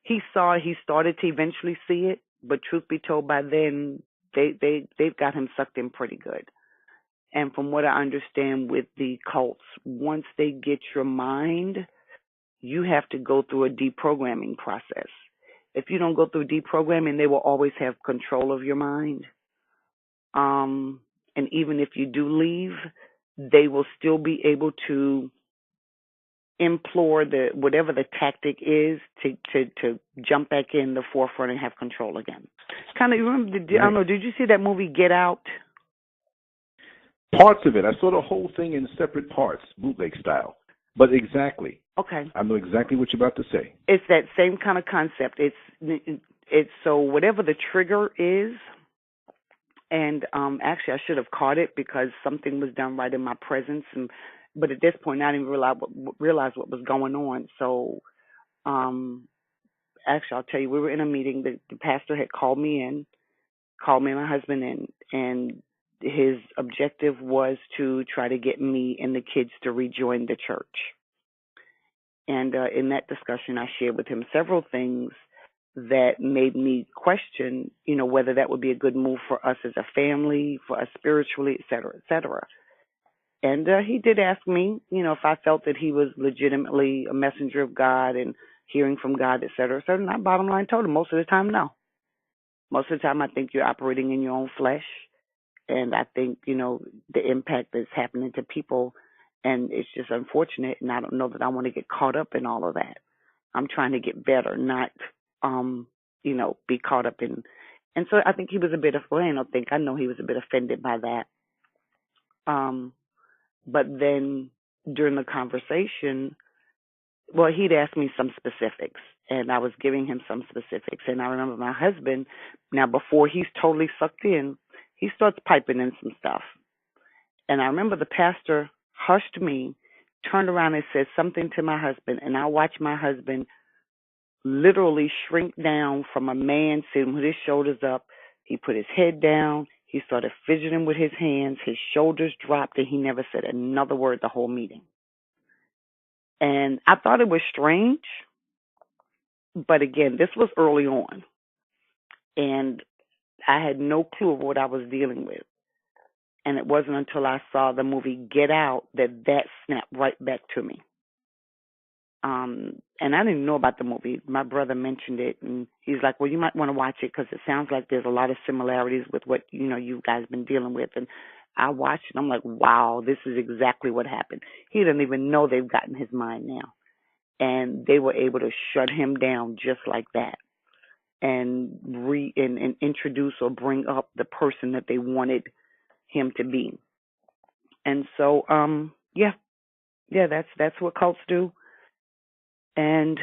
He started to eventually see it, but truth be told, by then they've got him sucked in pretty good. And from what I understand with the cults, once they get your mind, you have to go through a deprogramming process. If you don't go through deprogramming, they will always have control of your mind. And even if you do leave, they will still be able to implore whatever the tactic is to jump back in the forefront and have control again. Kind of, remember? I don't know. Did you see that movie Get Out? Parts of it. I saw the whole thing in separate parts, bootleg style. But exactly. Okay. I know exactly what you're about to say. It's that same kind of concept. It's so whatever the trigger is, and actually I should have caught it because something was done right in my presence, but at this point I didn't realize what was going on. So actually I'll tell you, we were in a meeting. The pastor had called me and my husband in, and his objective was to try to get me and the kids to rejoin the church. And in that discussion, I shared with him several things that made me question, whether that would be a good move for us as a family, for us spiritually, et cetera, et cetera. And he did ask me, if I felt that he was legitimately a messenger of God and hearing from God, et cetera, et cetera. And I bottom line told him most of the time, no. Most of the time, I think you're operating in your own flesh. And I think, the impact that's happening to people, and it's just unfortunate, and I don't know that I want to get caught up in all of that. I'm trying to get better, not, be caught up in. And so I think he was a bit I know he was a bit offended by that. But then during the conversation, he'd asked me some specifics, and I was giving him some specifics. And I remember my husband, now before he's totally sucked in, he starts piping in some stuff. And I remember the pastor hushed me, turned around and said something to my husband, and I watched my husband literally shrink down from a man sitting with his shoulders up. He put his head down. He started fidgeting with his hands. His shoulders dropped, and he never said another word the whole meeting. And I thought it was strange, but again, this was early on, and I had no clue of what I was dealing with. And it wasn't until I saw the movie Get Out that snapped right back to me. And I didn't know about the movie. My brother mentioned it, and he's like, well, you might want to watch it because it sounds like there's a lot of similarities with what, you guys been dealing with. And I watched it, and I'm like, wow, this is exactly what happened. He doesn't even know they've gotten his mind now. And they were able to shut him down just like that and introduce or bring up the person that they wanted him to be. And so, that's what cults do. And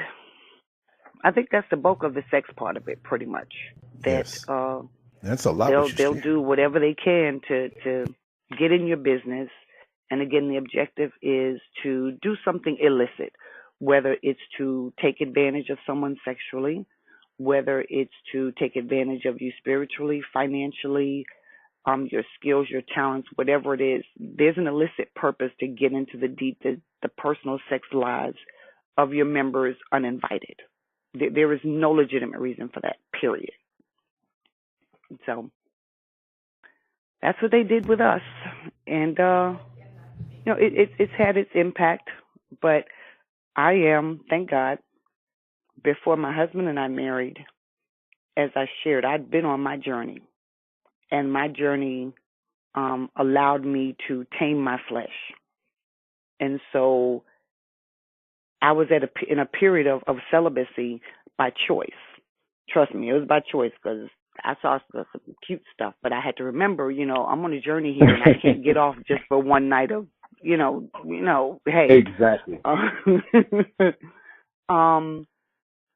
I think that's the bulk of the sex part of it, pretty much. Yes. That's a lot. They'll do whatever they can to get in your business. And again, the objective is to do something illicit, whether it's to take advantage of someone sexually, whether it's to take advantage of you spiritually, financially, your skills, your talents, whatever it is. There's an illicit purpose to get into the personal sex lives of your members uninvited. There is no legitimate reason for that, period. So that's what they did with us. And, it's had its impact, but I am, thank God, before my husband and I married, as I shared, I'd been on my journey, and my journey allowed me to tame my flesh. And so I was in a period of celibacy by choice. Trust me, it was by choice because I saw some cute stuff, but I had to remember, I'm on a journey here, and I can't get off just for one night of, hey. Exactly.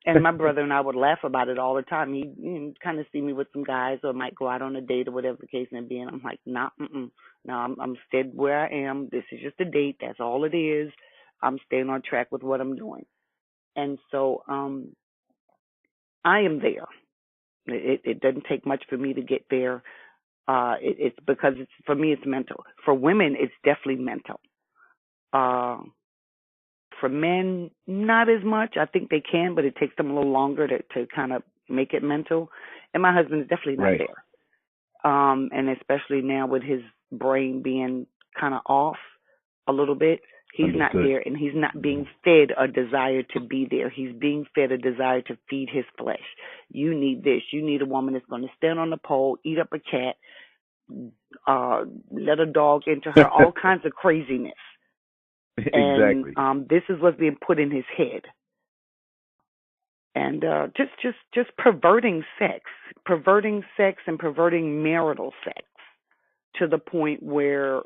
And my brother and I would laugh about it all the time. He'd kind of see me with some guys, or might go out on a date or whatever the case may be. And I'm like, nah, no, I'm stayed where I am. This is just a date. That's all it is. I'm staying on track with what I'm doing. And so I am there. It doesn't take much for me to get there. It's because for me, it's mental. For women, it's definitely mental. For men, not as much. I think they can, but it takes them a little longer to kind of make it mental. And my husband is definitely not there. And especially now with his brain being kind of off a little bit, he's not there, and he's not being fed a desire to be there. He's being fed a desire to feed his flesh. You need this. You need a woman that's going to stand on the pole, eat up a cat, let a dog into her, all kinds of craziness. Exactly. And this is what's being put in his head. And just perverting sex and perverting marital sex to the point where,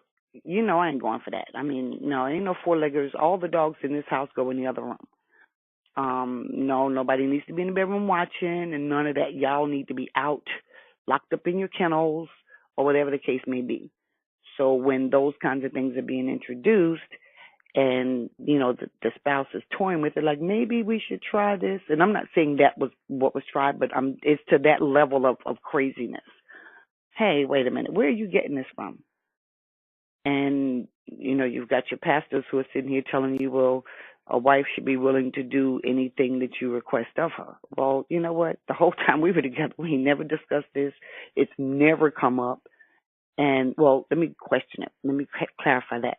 I ain't going for that. I mean, no, ain't no four-leggers. All the dogs in this house go in the other room. No, nobody needs to be in the bedroom watching, and none of that. Y'all need to be out, locked up in your kennels, or whatever the case may be. So when those kinds of things are being introduced, and the spouse is toying with it, like, maybe we should try this. And I'm not saying that was what was tried, but it's to that level of craziness. Hey, wait a minute, where are you getting this from? And you've got your pastors who are sitting here telling you, well, a wife should be willing to do anything that you request of her. Well, you know what? The whole time we were together, we never discussed this. It's never come up. And, well, let me question it. Let me clarify that.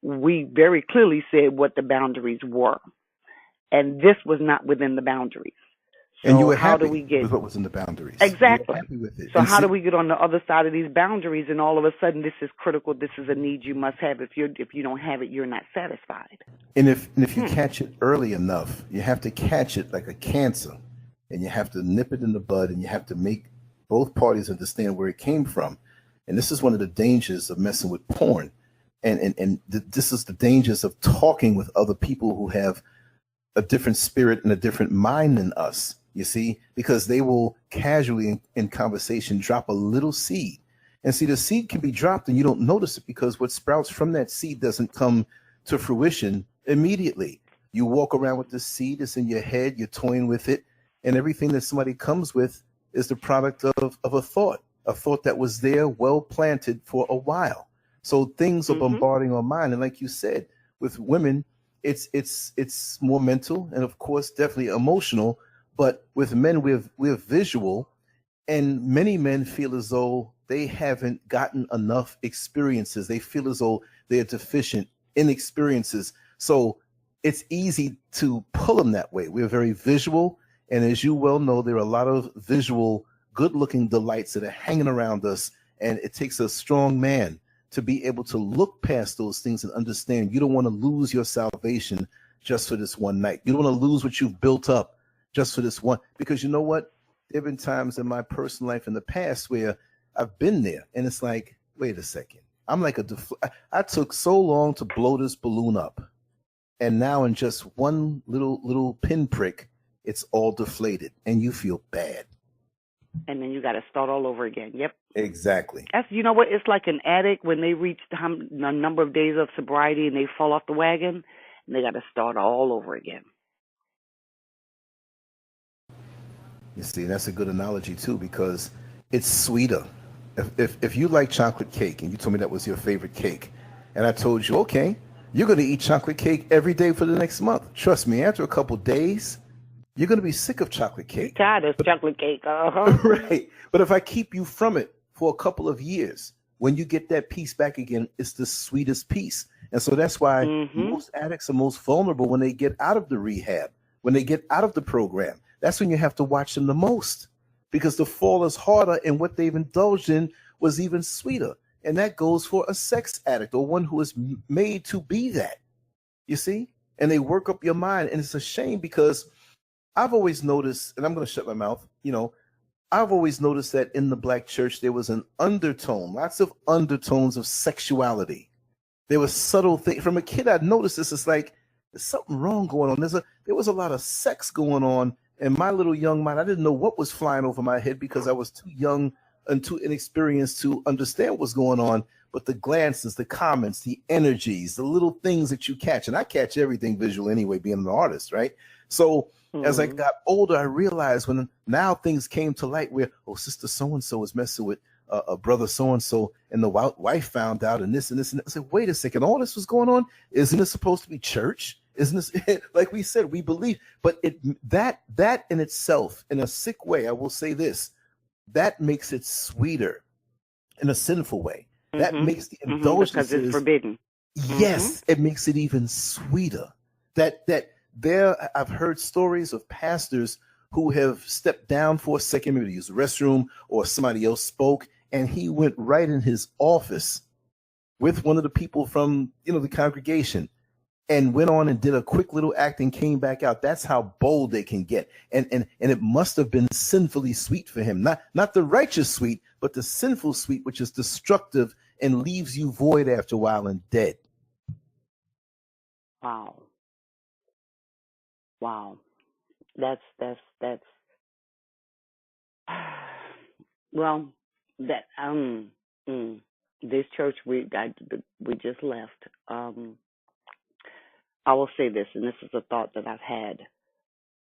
We very clearly said what the boundaries were. And this was not within the boundaries. So and you were how happy do we get with what was in the boundaries. Exactly. You were happy with it. So how do we get on the other side of these boundaries, and all of a sudden this is critical, this is a need you must have. If you don't have it, you're not satisfied. And if you catch it early enough, you have to catch it like a cancer, and you have to nip it in the bud, and you have to make both parties understand where it came from. And this is one of the dangers of messing with porn. And this is the dangers of talking with other people who have a different spirit and a different mind than us, you see, because they will casually in conversation drop a little seed. And see, the seed can be dropped and you don't notice it, because what sprouts from that seed doesn't come to fruition immediately. You walk around with this seed, it's in your head, you're toying with it, and everything that somebody comes with is the product of a thought that was there, well planted for a while. So things are bombarding our mind. And like you said, with women, it's more mental and, of course, definitely emotional. But with men, we're visual. And many men feel as though they haven't gotten enough experiences. They feel as though they're deficient in experiences. So it's easy to pull them that way. We're very visual. And as you well know, there are a lot of visual, good-looking delights that are hanging around us. And it takes a strong man to be able to look past those things and understand you don't want to lose your salvation just for this one night. You don't want to lose what you've built up just for this one. Because you know what? There have been times in my personal life in the past where I've been there, and it's like, wait a second. I'm like I took so long to blow this balloon up, and now in just one little pinprick, it's all deflated, and you feel bad. And then you got to start all over again. Yep. Exactly. That's, you know what? It's like an addict when they reach the number of days of sobriety and they fall off the wagon, and they got to start all over again. You see, that's a good analogy too, because it's sweeter. If you like chocolate cake, and you told me that was your favorite cake, and I told you, okay, you're going to eat chocolate cake every day for the next month. Trust me, after a couple days, you're going to be sick of chocolate cake. You're tired of chocolate cake, Right. But if I keep you from it for a couple of years, when you get that piece back again, it's the sweetest piece. And so that's why most addicts are most vulnerable when they get out of the rehab, when they get out of the program. That's when you have to watch them the most, because the fall is harder and what they've indulged in was even sweeter. And that goes for a sex addict or one who is made to be that, you see? And they work up your mind. And it's a shame, because I've always noticed, and I'm going to shut my mouth, I've always noticed that in the Black church, there was an undertone, lots of undertones of sexuality. There was subtle things. From a kid, I'd noticed this. It's like there's something wrong going on. There was a lot of sex going on in my little young mind. I didn't know what was flying over my head because I was too young and too inexperienced to understand what's going on. But the glances, the comments, the energies, the little things that you catch, and I catch everything visual anyway, being an artist, right? So as I got older, I realized when now things came to light where, oh, sister so-and-so was messing with a brother so-and-so, and the wife found out, and this and this. And I said, wait a second, all this was going on? Isn't it supposed to be church? Isn't this, like we said, we believe, but that in itself, in a sick way, I will say this, that makes it sweeter in a sinful way. That makes the indulgences, because it's forbidden. Yes, it makes it even sweeter. I've heard stories of pastors who have stepped down for a second, maybe to use the restroom, or somebody else spoke, and he went right in his office with one of the people from the congregation, and went on and did a quick little act and came back out. That's how bold they can get. And it must have been sinfully sweet for him. Not the righteous sweet, but the sinful sweet, which is destructive and leaves you void after a while and dead. Wow. That's well, that this church we just left. I will say this, and this is a thought that I've had.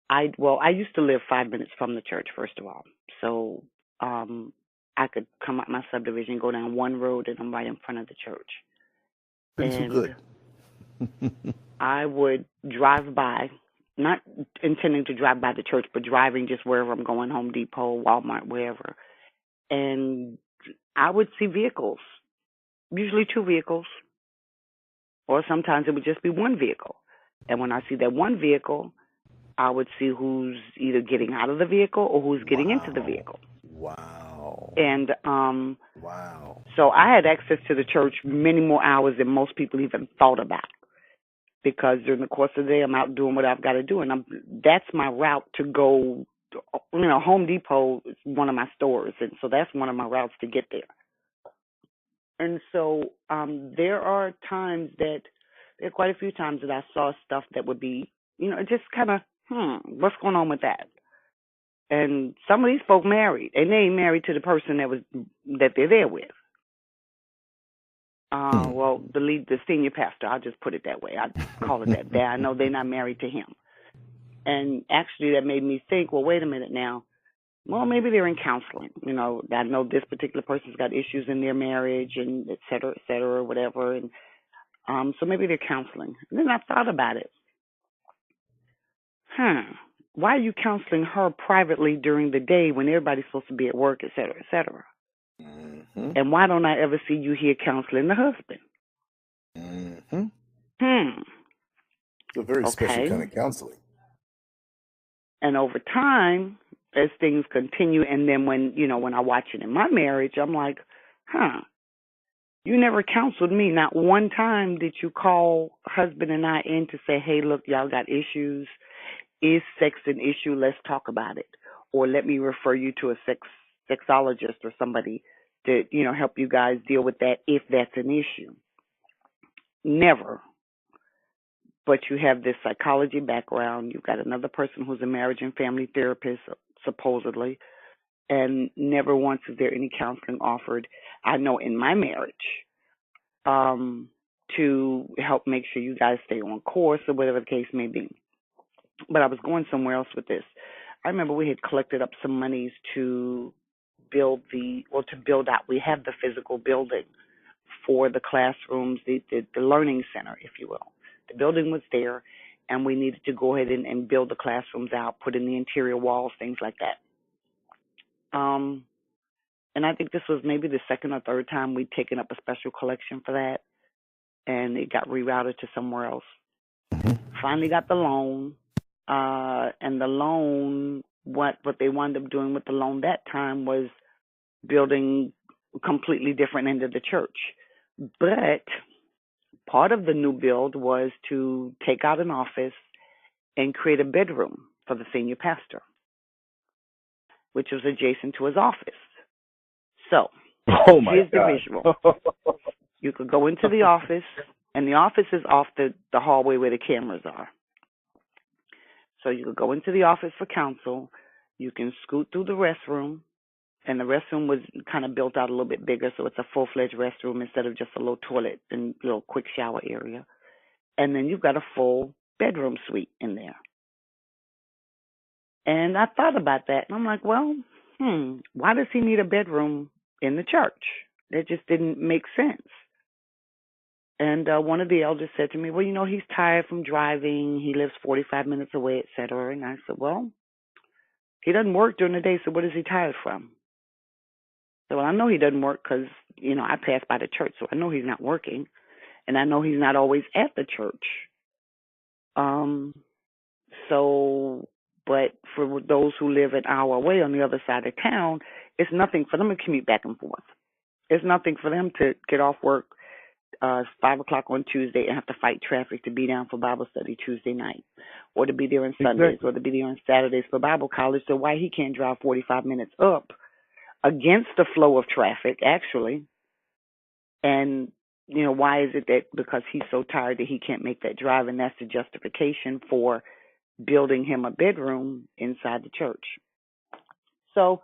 I used to live 5 minutes from the church, first of all. So I could come out my subdivision, go down one road, and I'm right in front of the church. Been too good. I would drive by, not intending to drive by the church, but driving just wherever I'm going, Home Depot, Walmart, wherever. And I would see vehicles, usually two vehicles, or sometimes it would just be one vehicle. And when I see that one vehicle, I would see who's either getting out of the vehicle or who's getting into the vehicle. Wow. And wow. So I had access to the church many more hours than most people even thought about, because during the course of the day I'm out doing what I've got to do, and that's my route to go. Home Depot is one of my stores, and so that's one of my routes to get there. And so there are quite a few times that I saw stuff that would be, just kind of, what's going on with that? And some of these folk married, and they ain't married to the person that they're there with. Well, the senior pastor, I'll just put it that way. I call it that. I know they're not married to him. And actually that made me think, well, wait a minute now. Well, maybe they're in counseling. I know this particular person's got issues in their marriage and et cetera, whatever. And so maybe they're counseling. And then I thought about it. Why are you counseling her privately during the day when everybody's supposed to be at work, et cetera, et cetera? And why don't I ever see you here counseling the husband? It's a very special kind of counseling. And over time, as things continue, and then when I watch it in my marriage, I'm like, you never counseled me. Not one time did you call husband and I in to say, hey, look, y'all got issues. Is sex an issue? Let's talk about it. Or let me refer you to a sexologist or somebody to, help you guys deal with that if that's an issue. Never. But you have this psychology background. You've got another person who's a marriage and family therapist, supposedly, and never once is there any counseling offered. I know in my marriage, to help make sure you guys stay on course or whatever the case may be. But I was going somewhere else with this. I remember we had collected up some monies to build out. We have the physical building for the classrooms, the learning center, if you will. The building was there, and we needed to go ahead and build the classrooms out, put in the interior walls, things like that. And I think this was maybe the second or third time we'd taken up a special collection for that, and it got rerouted to somewhere else. Finally got the loan, and the loan, what they wound up doing with the loan that time was building a completely different end of the church. But part of the new build was to take out an office and create a bedroom for the senior pastor, which was adjacent to his office. So, here's the visual. You could go into the office, And the office is off the hallway where the cameras are. So you could go into the office for counsel. You can scoot through the restroom. And the restroom was kind of built out a little bit bigger, so it's a full-fledged restroom instead of just a little toilet and little quick shower area. And then you've got a full bedroom suite in there. And I thought about that, and I'm like, well, why does he need a bedroom in the church? That just didn't make sense. And one of the elders said to me, well, you know, he's tired from driving. He lives 45 minutes away, et cetera. And I said, well, he doesn't work during the day, so what is he tired from? So I know he doesn't work because, you know, I pass by the church, so I know he's not working. And I know he's not always at the church. But for those who live an hour away on the other side of town, it's nothing for them to commute back and forth. It's nothing for them to get off work 5 o'clock on Tuesday and have to fight traffic to be down for Bible study Tuesday night, or to be there on Sundays, or to be there on Saturdays for Bible college. So why he can't drive 45 minutes up against the flow of traffic, actually, and you know, why is it that because he's so tired that he can't make that drive, and that's the justification for building him a bedroom inside the church. So,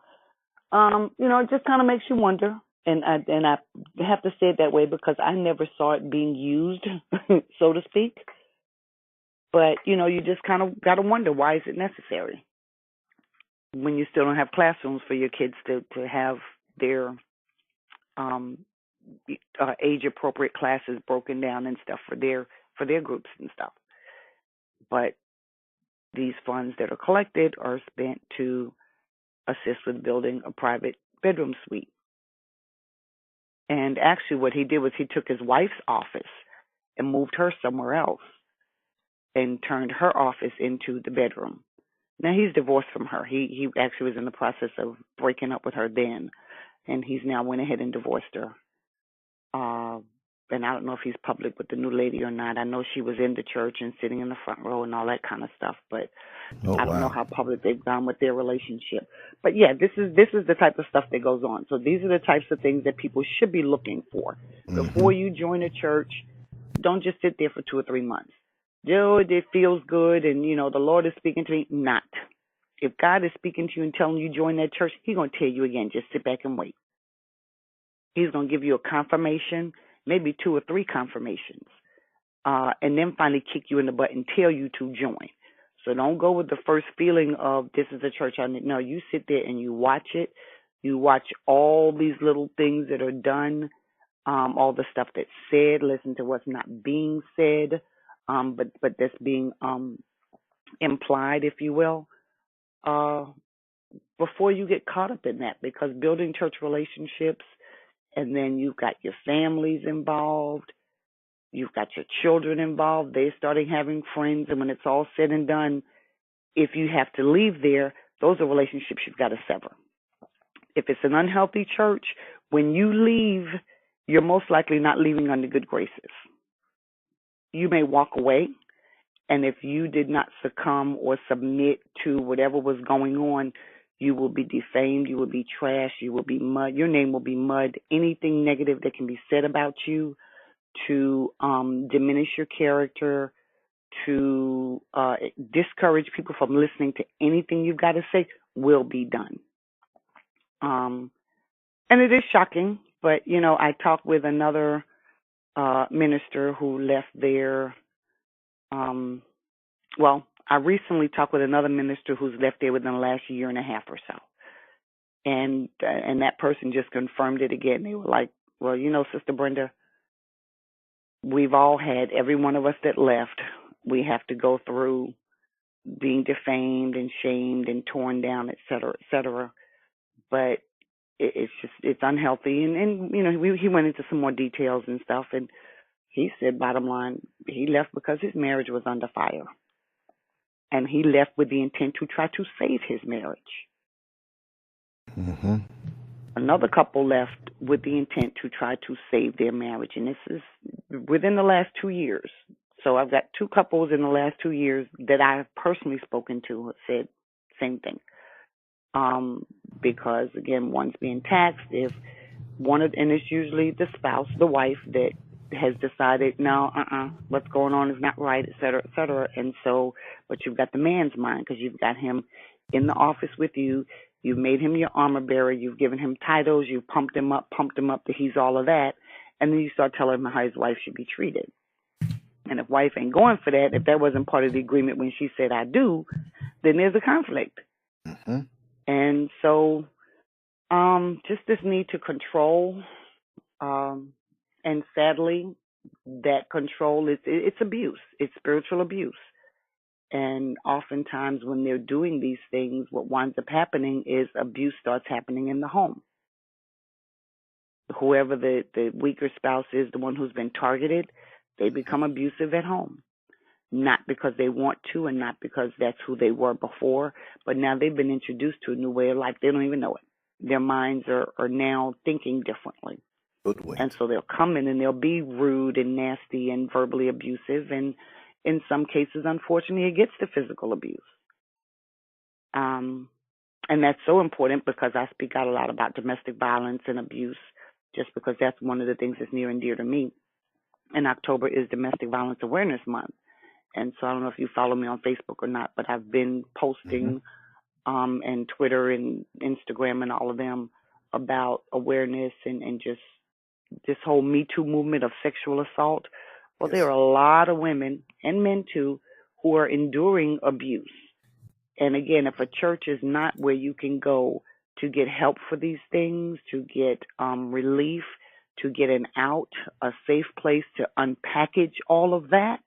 you know, it just kind of makes you wonder, and I have to say it that way because I never saw it being used, so to speak. But, you know, you just kind of got to wonder, why is it necessary when you still don't have classrooms for your kids to have their age-appropriate classes broken down and stuff for their groups and stuff. But these funds that are collected are spent to assist with building a private bedroom suite. And actually what he did was he took his wife's office and moved her somewhere else and turned her office into the bedroom. Now, he's divorced from her. He actually was in the process of breaking up with her then, and he's now went ahead and divorced her. And I don't know if he's public with the new lady or not. I know she was in the church and sitting in the front row and all that kind of stuff, but I don't know how public they've gone with their relationship. But yeah, this is the type of stuff that goes on. So these are the types of things that people should be looking for. Before you join a church, don't just sit there for 2 or 3 months. Joe, it feels good and, you know, the Lord is speaking to me. Not. If God is speaking to you and telling you join that church, he's going to tell you again, just sit back and wait. He's going to give you a confirmation, maybe 2 or 3 confirmations, and then finally kick you in the butt and tell you to join. So don't go with the first feeling of this is a church I need. No, you sit there and you watch it. You watch all these little things that are done, all the stuff that's said, listen to what's not being said, but that's being implied, if you will, before you get caught up in that. Because building church relationships, and then you've got your families involved, you've got your children involved, they're starting having friends, and when it's all said and done, if you have to leave there, those are relationships you've got to sever. If it's an unhealthy church, when you leave, you're most likely not leaving under good graces. You may walk away, and if you did not succumb or submit to whatever was going on, you will be defamed, you will be trashed, you will be mud, your name will be mud. Anything negative that can be said about you to diminish your character, to discourage people from listening to anything you've got to say will be done. And it is shocking, but, you know, I talked with another minister who left there. I recently talked with another minister who's left there within the last year and a half or so. And that person just confirmed it again. They were like, well, you know, Sister Brenda, we've all had, every one of us that left, we have to go through being defamed and shamed and torn down, et cetera, et cetera. But it's unhealthy. And you know, he went into some more details and stuff. And he said, bottom line, he left because his marriage was under fire. And he left with the intent to try to save his marriage. Mm-hmm. Another couple left with the intent to try to save their marriage. And this is within the last 2 years. So I've got 2 couples in the last 2 years that I have personally spoken to who said same thing. Because, again, one's being taxed. If and it's usually the spouse, the wife, that has decided, no, what's going on is not right, et cetera, et cetera. And so, but you've got the man's mind because you've got him in the office with you. You've made him your armor bearer. You've given him titles. You've pumped him up that he's all of that. And then you start telling him how his wife should be treated. And if wife ain't going for that, if that wasn't part of the agreement when she said I do, then there's a conflict. Mm-hmm. And so just this need to control, and sadly, that control it's abuse. It's spiritual abuse. And oftentimes when they're doing these things, what winds up happening is abuse starts happening in the home. Whoever the weaker spouse is, the one who's been targeted, they become abusive at home. Not because they want to and not because that's who they were before, but now they've been introduced to a new way of life. They don't even know it. Their minds are now thinking differently. And so they'll come in and they'll be rude and nasty and verbally abusive. And in some cases, unfortunately, it gets to physical abuse. And that's so important because I speak out a lot about domestic violence and abuse just because that's one of the things that's near and dear to me. And October is Domestic Violence Awareness Month. And so I don't know if you follow me on Facebook or not, but I've been posting and Twitter and Instagram and all of them about awareness and just this whole Me Too movement of sexual assault. Well, there are a lot of women and men too who are enduring abuse. And again, if a church is not where you can go to get help for these things, to get relief, to get an out, a safe place to unpackage all of that,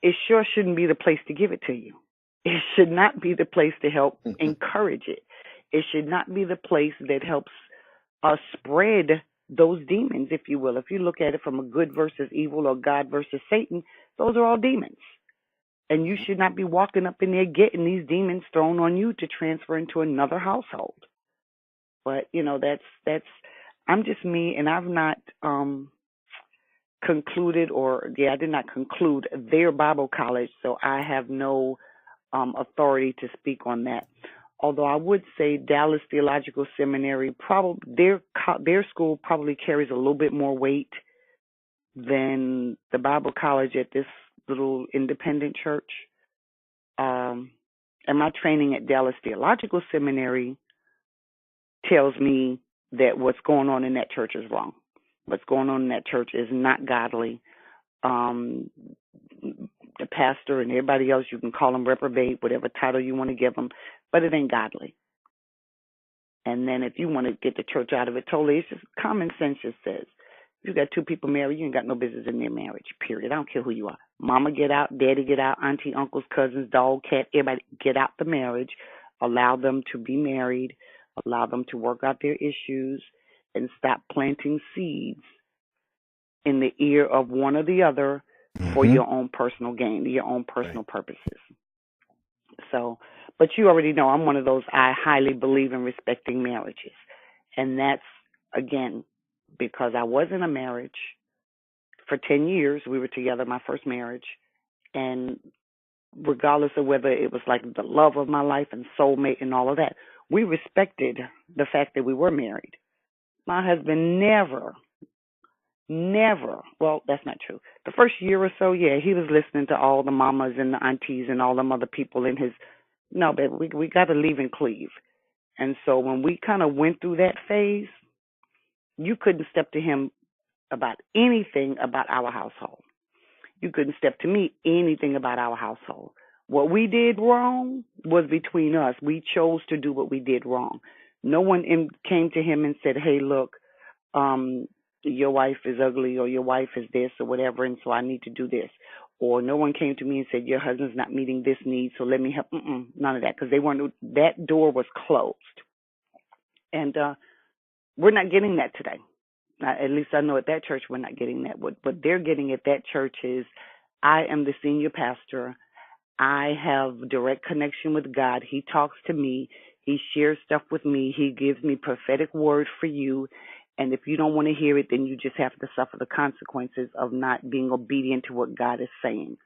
it sure shouldn't be the place to give it to you. It should not be the place to help encourage it. It should not be the place that helps spread those demons, if you will. If you look at it from a good versus evil or God versus Satan, those are all demons. And you should not be walking up in there getting these demons thrown on you to transfer into another household. But, you know, that's I'm just me, and I've not concluded I did not conclude their Bible college, so I have no authority to speak on that. Although I would say Dallas Theological Seminary, their school probably carries a little bit more weight than the Bible college at this little independent church. And my training at Dallas Theological Seminary tells me that what's going on in that church is wrong. What's going on in that church is not godly. The pastor and everybody else, you can call them reprobate, whatever title you want to give them, but it ain't godly. And then if you want to get the church out of it totally, it's just common sense just says, if you got two people married, you ain't got no business in their marriage, period. I don't care who you are. Mama get out, daddy get out, auntie, uncles, cousins, dog, cat, everybody get out the marriage. Allow them to be married. Allow them to work out their issues and stop planting seeds in the ear of one or the other for your own personal gain, your own personal purposes. So, but you already know I'm one of those, I highly believe in respecting marriages. And that's, again, because I was in a marriage for 10 years. We were together, my first marriage. And regardless of whether it was like the love of my life and soulmate and all of that, we respected the fact that we were married. My husband never, well, that's not true. The first year or so, yeah, he was listening to all the mamas and the aunties and all them other people in his, no, baby, we got to leave and cleave. And so when we kind of went through that phase, you couldn't step to him about anything about our household. You couldn't step to me anything about our household. What we did wrong was between us. We chose to do what we did wrong. No one came to him and said, hey, look, your wife is ugly or your wife is this or whatever, and so I need to do this. Or no one came to me and said, your husband's not meeting this need, so let me help. None of that, because that door was closed. And we're not getting that today. At least I know at that church we're not getting that. What they're getting at that church is, I am the senior pastor. I have direct connection with God. He talks to me. He shares stuff with me. He gives me prophetic word for you. And if you don't want to hear it, then you just have to suffer the consequences of not being obedient to what God is saying.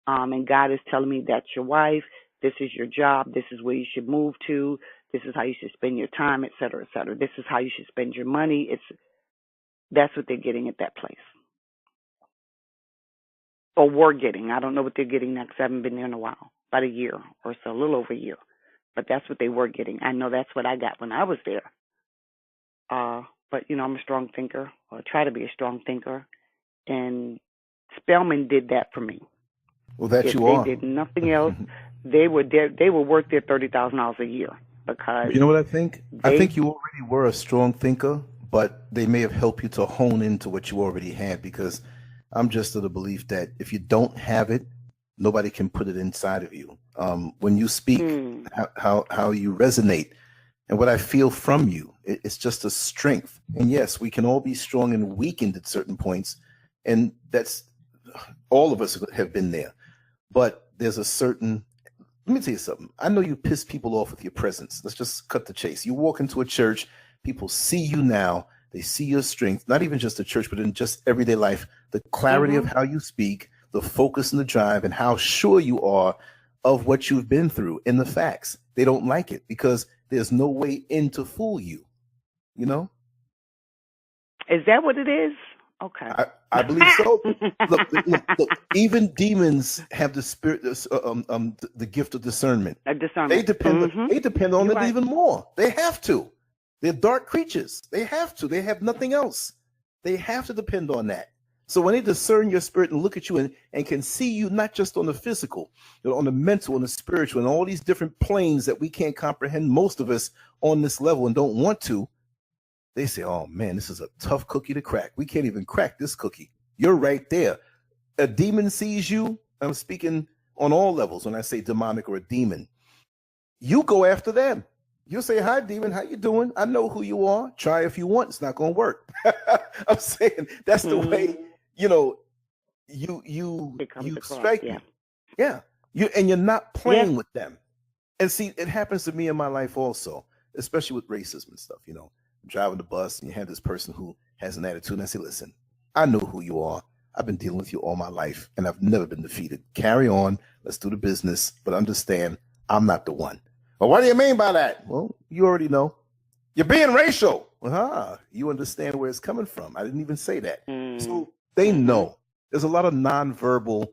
And God is telling me that's your wife. This is your job. This is where you should move to. This is how you should spend your time, et cetera, et cetera. This is how you should spend your money. That's what they're getting at that place. Or were getting. I don't know what they're getting next. I haven't been there in a while. About a year or so, a little over a year. But that's what they were getting. I know that's what I got when I was there. But, I'm a strong thinker, or try to be a strong thinker. And Spellman did that for me. Well, that If you they are. did nothing else, they were worth their $30,000 a year, because You know what I think? I think you already were a strong thinker, but they may have helped you to hone into what you already had, because I'm just of the belief that if you don't have it, nobody can put it inside of you. When you speak, how you resonate, and what I feel from you, it's just a strength. And yes, we can all be strong and weakened at certain points, and that's all of us have been there. But there's a certain, let me tell you something. I know you piss people off with your presence. Let's just cut the chase. You walk into a church, people see you now, they see your strength, not even just the church, but in just everyday life, the clarity of how you speak, the focus and the drive, and how sure you are of what you've been through and the facts. They don't like it because there's no way in to fool you, you know? Is that what it is? Okay. I believe so. Look. Even demons have the spirit, the gift of discernment. A discernment. They depend. They depend on it even more. They have to. They're dark creatures. They have to. They have nothing else. They have to depend on that. So when they discern your spirit and look at you and can see you not just on the physical, but on the mental and the spiritual and all these different planes that we can't comprehend, most of us on this level, and don't want to, they say, oh, man, this is a tough cookie to crack. We can't even crack this cookie. You're right there. A demon sees you. I'm speaking on all levels when I say demonic or a demon. You go after them. You'll say, hi, demon. How you doing? I know who you are. Try if you want. It's not going to work. I'm saying that's the way, you strike me. Yeah. And you're not playing with them. And see, it happens to me in my life also, especially with racism and stuff, driving the bus and you have this person who has an attitude, and I say, listen, I know who you are. I've been dealing with you all my life and I've never been defeated. Carry on. Let's do the business, but understand I'm not the one. Well, what do you mean by that? Well, you already know. You're being racial. You understand where it's coming from. I didn't even say that. So they know. There's a lot of nonverbal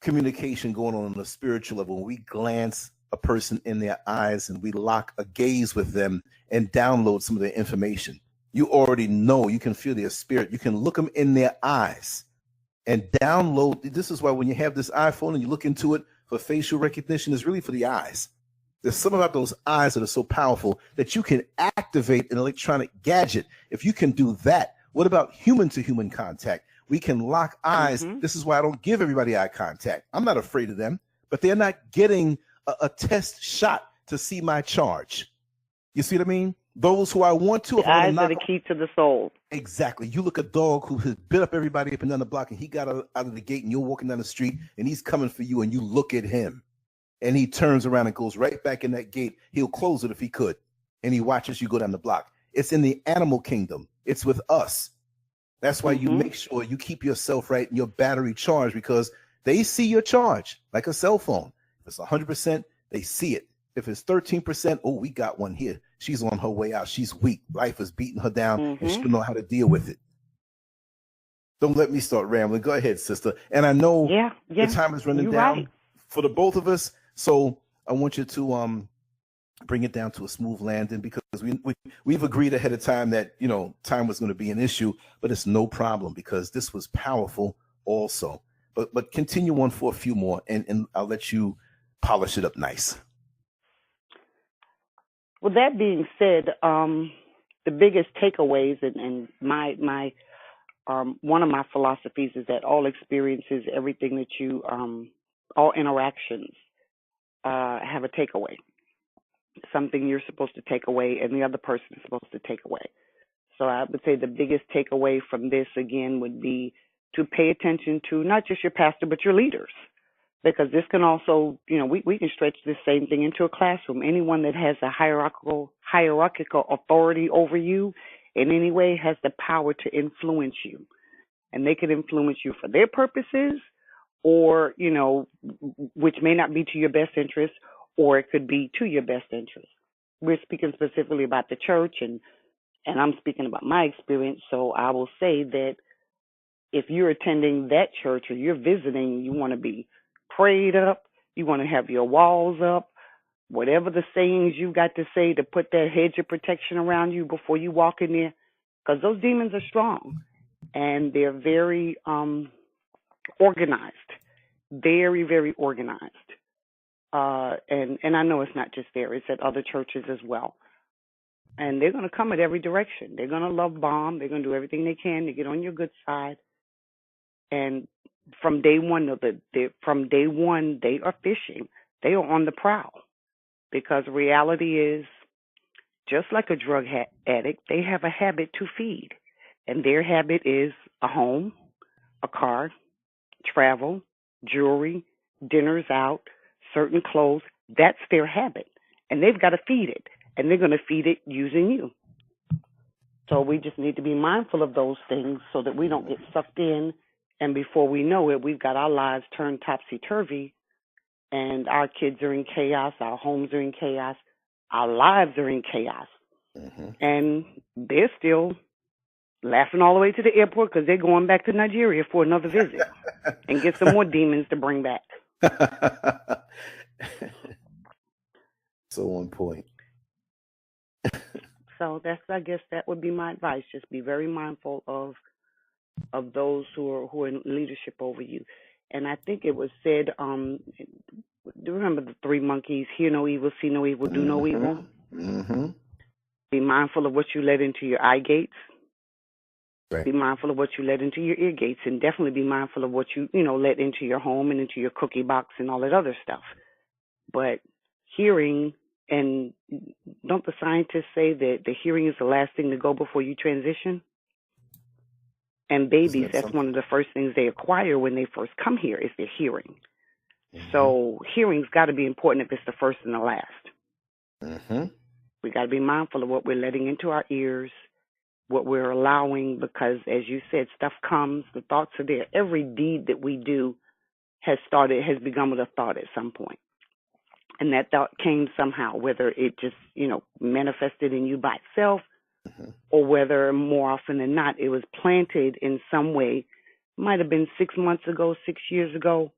communication going on the spiritual level. When we glance a person in their eyes and we lock a gaze with them and download some of their information, you already know. You can feel their spirit. You can look them in their eyes and download. This is why when you have this iPhone and you look into it for facial recognition, it's really for the eyes. There's something about those eyes that are so powerful that you can activate an electronic gadget. If you can do that, what about human-to-human contact? We can lock eyes. This is why I don't give everybody eye contact. I'm not afraid of them, but they're not getting a test shot to see my charge. You see what I mean? Those who I want to. The eyes are the key to the soul. Exactly. You look at a dog who has bit up everybody up and down the block, and he got out of the gate, and you're walking down the street, and he's coming for you, and you look at him, and he turns around and goes right back in that gate. He'll close it if he could, and he watches you go down the block. It's in the animal kingdom. It's with us. That's why you make sure you keep yourself right and your battery charged, because they see your charge like a cell phone. If it's 100%, they see it. If it's 13%, oh, we got one here. She's on her way out. She's weak. Life is beating her down, and she don't know how to deal with it. Don't let me start rambling. Go ahead, sister. And I know the time is running down for the both of us, so I want you to bring it down to a smooth landing, because we've agreed ahead of time that time was going to be an issue, but it's no problem because this was powerful also. But continue on for a few more, and I'll let you polish it up nice. Well, that being said, the biggest takeaways and my one of my philosophies is that all experiences, everything that you, all interactions have a takeaway. Something you're supposed to take away and the other person is supposed to take away. So I would say the biggest takeaway from this, again, would be to pay attention to not just your pastor, but your leaders. Because this can also, we can stretch this same thing into a classroom. Anyone that has a hierarchical authority over you in any way has the power to influence you. And they can influence you for their purposes, or, which may not be to your best interest, or it could be to your best interest. We're speaking specifically about the church and And I'm speaking about my experience, so I will say that if you're attending that church or you're visiting, you want to be prayed up, you want to have your walls up, whatever the sayings you got to say to put that hedge of protection around you before you walk in there, because those demons are strong and they're very organized, very, very organized. And I know it's not just there; it's at other churches as well. And they're going to come at every direction. They're going to love bomb. They're going to do everything they can to get on your good side. And from day one, they are fishing. They are on the prowl, because reality is, just like a drug addict, they have a habit to feed, and their habit is a home, a car, travel, jewelry, dinners out, certain clothes. That's their habit, and they've got to feed it, and they're going to feed it using you. So we just need to be mindful of those things so that we don't get sucked in, and before we know it, we've got our lives turned topsy-turvy, and our kids are in chaos, our homes are in chaos, our lives are in chaos. And they're still laughing all the way to the airport because they're going back to Nigeria for another visit and get some more demons to bring back. So on point. So I guess that would be my advice. Just be very mindful of those who are in leadership over you. And I think it was said, do you remember the three monkeys? Hear no evil, see no evil, do no evil. Be mindful of what you let into your eye gates. Right. Be mindful of what you let into your ear gates, and definitely be mindful of what you let into your home and into your cookie box and all that other stuff. But hearing, and don't the scientists say that the hearing is the last thing to go before you transition? And babies, that's one of the first things they acquire when they first come here is their hearing. So hearing's got to be important if it's the first and the last. We got to be mindful of what we're letting into our ears, what we're allowing, because as you said, stuff comes, the thoughts are there. Every deed that we do has begun with a thought at some point. And that thought came somehow, whether it just, manifested in you by itself, or whether more often than not, it was planted in some way. Might have been 6 months ago, 6 years ago.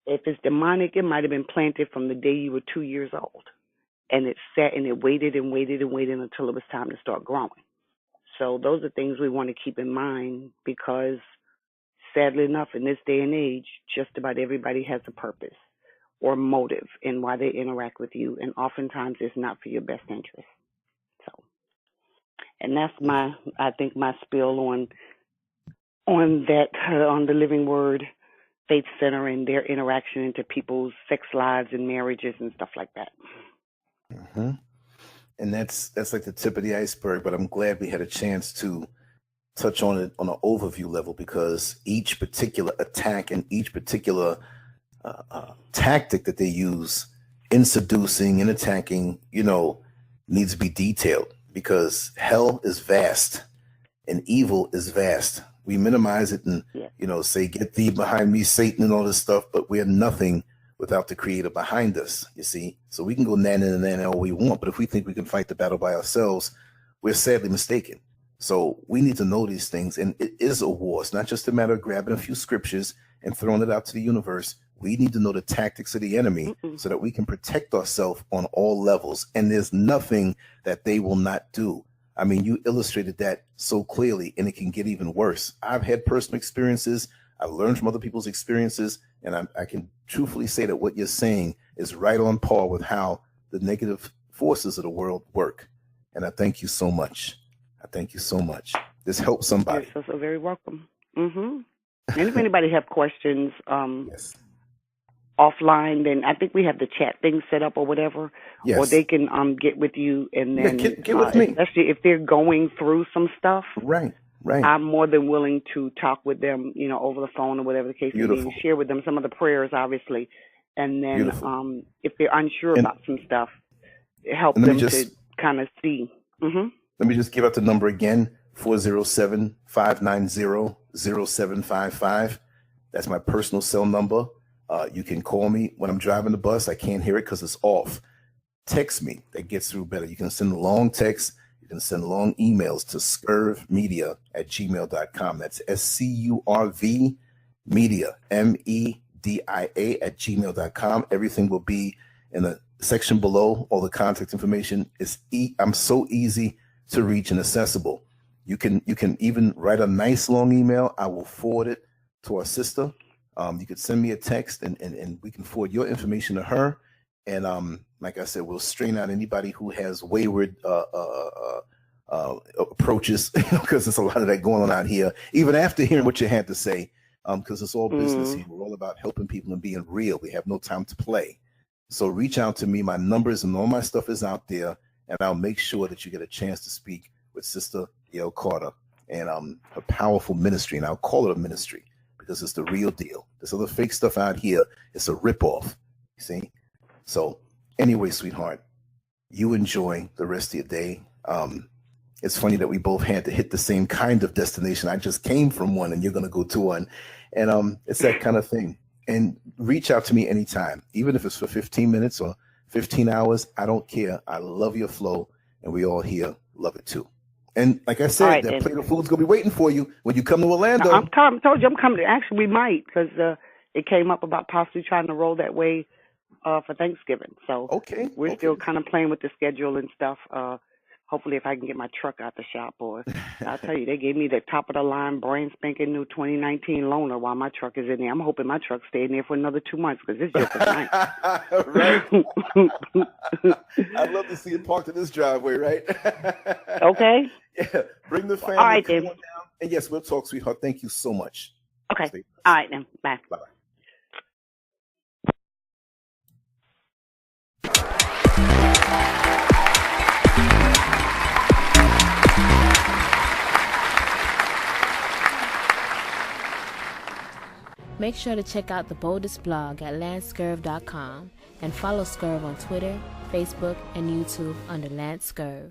If it's demonic, it might have been planted from the day you were 2 years old. And it sat and it waited and waited and waited until it was time to start growing. So those are things we want to keep in mind, because sadly enough, in this day and age, just about everybody has a purpose or motive in why they interact with you. And oftentimes it's not for your best interest. So, and that's my spiel on the Living Word Faith Center and their interaction into people's sex lives and marriages and stuff like that. And that's like the tip of the iceberg, but I'm glad we had a chance to touch on it on an overview level, because each particular attack and each particular tactic that they use in seducing and attacking, needs to be detailed, because hell is vast and evil is vast. We minimize it and, say, get thee behind me, Satan, and all this stuff, but we're nothing without the Creator behind us, you see. So we can go nana all we want, but if we think we can fight the battle by ourselves, we're sadly mistaken. So we need to know these things, and it is a war. It's not just a matter of grabbing a few scriptures and throwing it out to the universe. We need to know the tactics of the enemy so that we can protect ourselves on all levels, and there's nothing that they will not do. I mean, you illustrated that so clearly, and it can get even worse. I've had personal experiences. I've learned from other people's experiences, and I can truthfully say that what you're saying is right on par with how the negative forces of the world work. And I thank you so much. This helps somebody. You're so very welcome. And if anybody have questions offline, then I think we have the chat thing set up or whatever, or they can get with you, and then get with me. Especially if they're going through some stuff. Right. I'm more than willing to talk with them, over the phone or whatever the case may be, and share with them some of the prayers, obviously. And then if they're unsure about some stuff, help them to kind of see. Let me just give out the number again, 407-590-0755. That's my personal cell number. You can call me when I'm driving the bus. I can't hear it because it's off. Text me. That gets through better. You can send a long text. can send long emails to scurvmedia@gmail.com. That's SCURV media, MEDIA@gmail.com. Everything will be in the section below. All the contact information is I'm so easy to reach and accessible. You can even write a nice long email. I will forward it to our sister. You could send me a text and we can forward your information to her. And like I said, we'll strain out anybody who has wayward approaches, because there's a lot of that going on out here, even after hearing what you had to say, because it's all business here. We're all about helping people and being real. We have no time to play. So reach out to me. My numbers and all my stuff is out there, and I'll make sure that you get a chance to speak with Sister B.L. Carter and her powerful ministry. And I'll call it a ministry because it's the real deal. This other fake stuff out here, it's a ripoff. You see? So anyway, sweetheart, you enjoy the rest of your day. It's funny that we both had to hit the same kind of destination. I just came from one and you're going to go to one. And it's that kind of thing. And reach out to me anytime, even if it's for 15 minutes or 15 hours. I don't care. I love your flow, and we all here love it too. And like I said, that plate of food's going to be waiting for you when you come to Orlando. I'm coming. Told you I'm coming. Actually, we might, because it came up about possibly trying to roll that way for Thanksgiving. So we're still kind of playing with the schedule and stuff. Hopefully, if I can get my truck out the shop, or I'll tell you, they gave me the top of the line, brand spanking new 2019 loaner while my truck is in there. I'm hoping my truck stays in there for another 2 months, because this just is nice. Right. I'd love to see it parked in this driveway, right? Okay. Yeah. Bring the family. All right, then. Down. And yes, we'll talk, sweetheart. Thank you so much. Okay. All right, then. Bye. Bye. Make sure to check out the boldest blog at lancescurv.com and follow Scurv on Twitter, Facebook, and YouTube under Lance Scurv.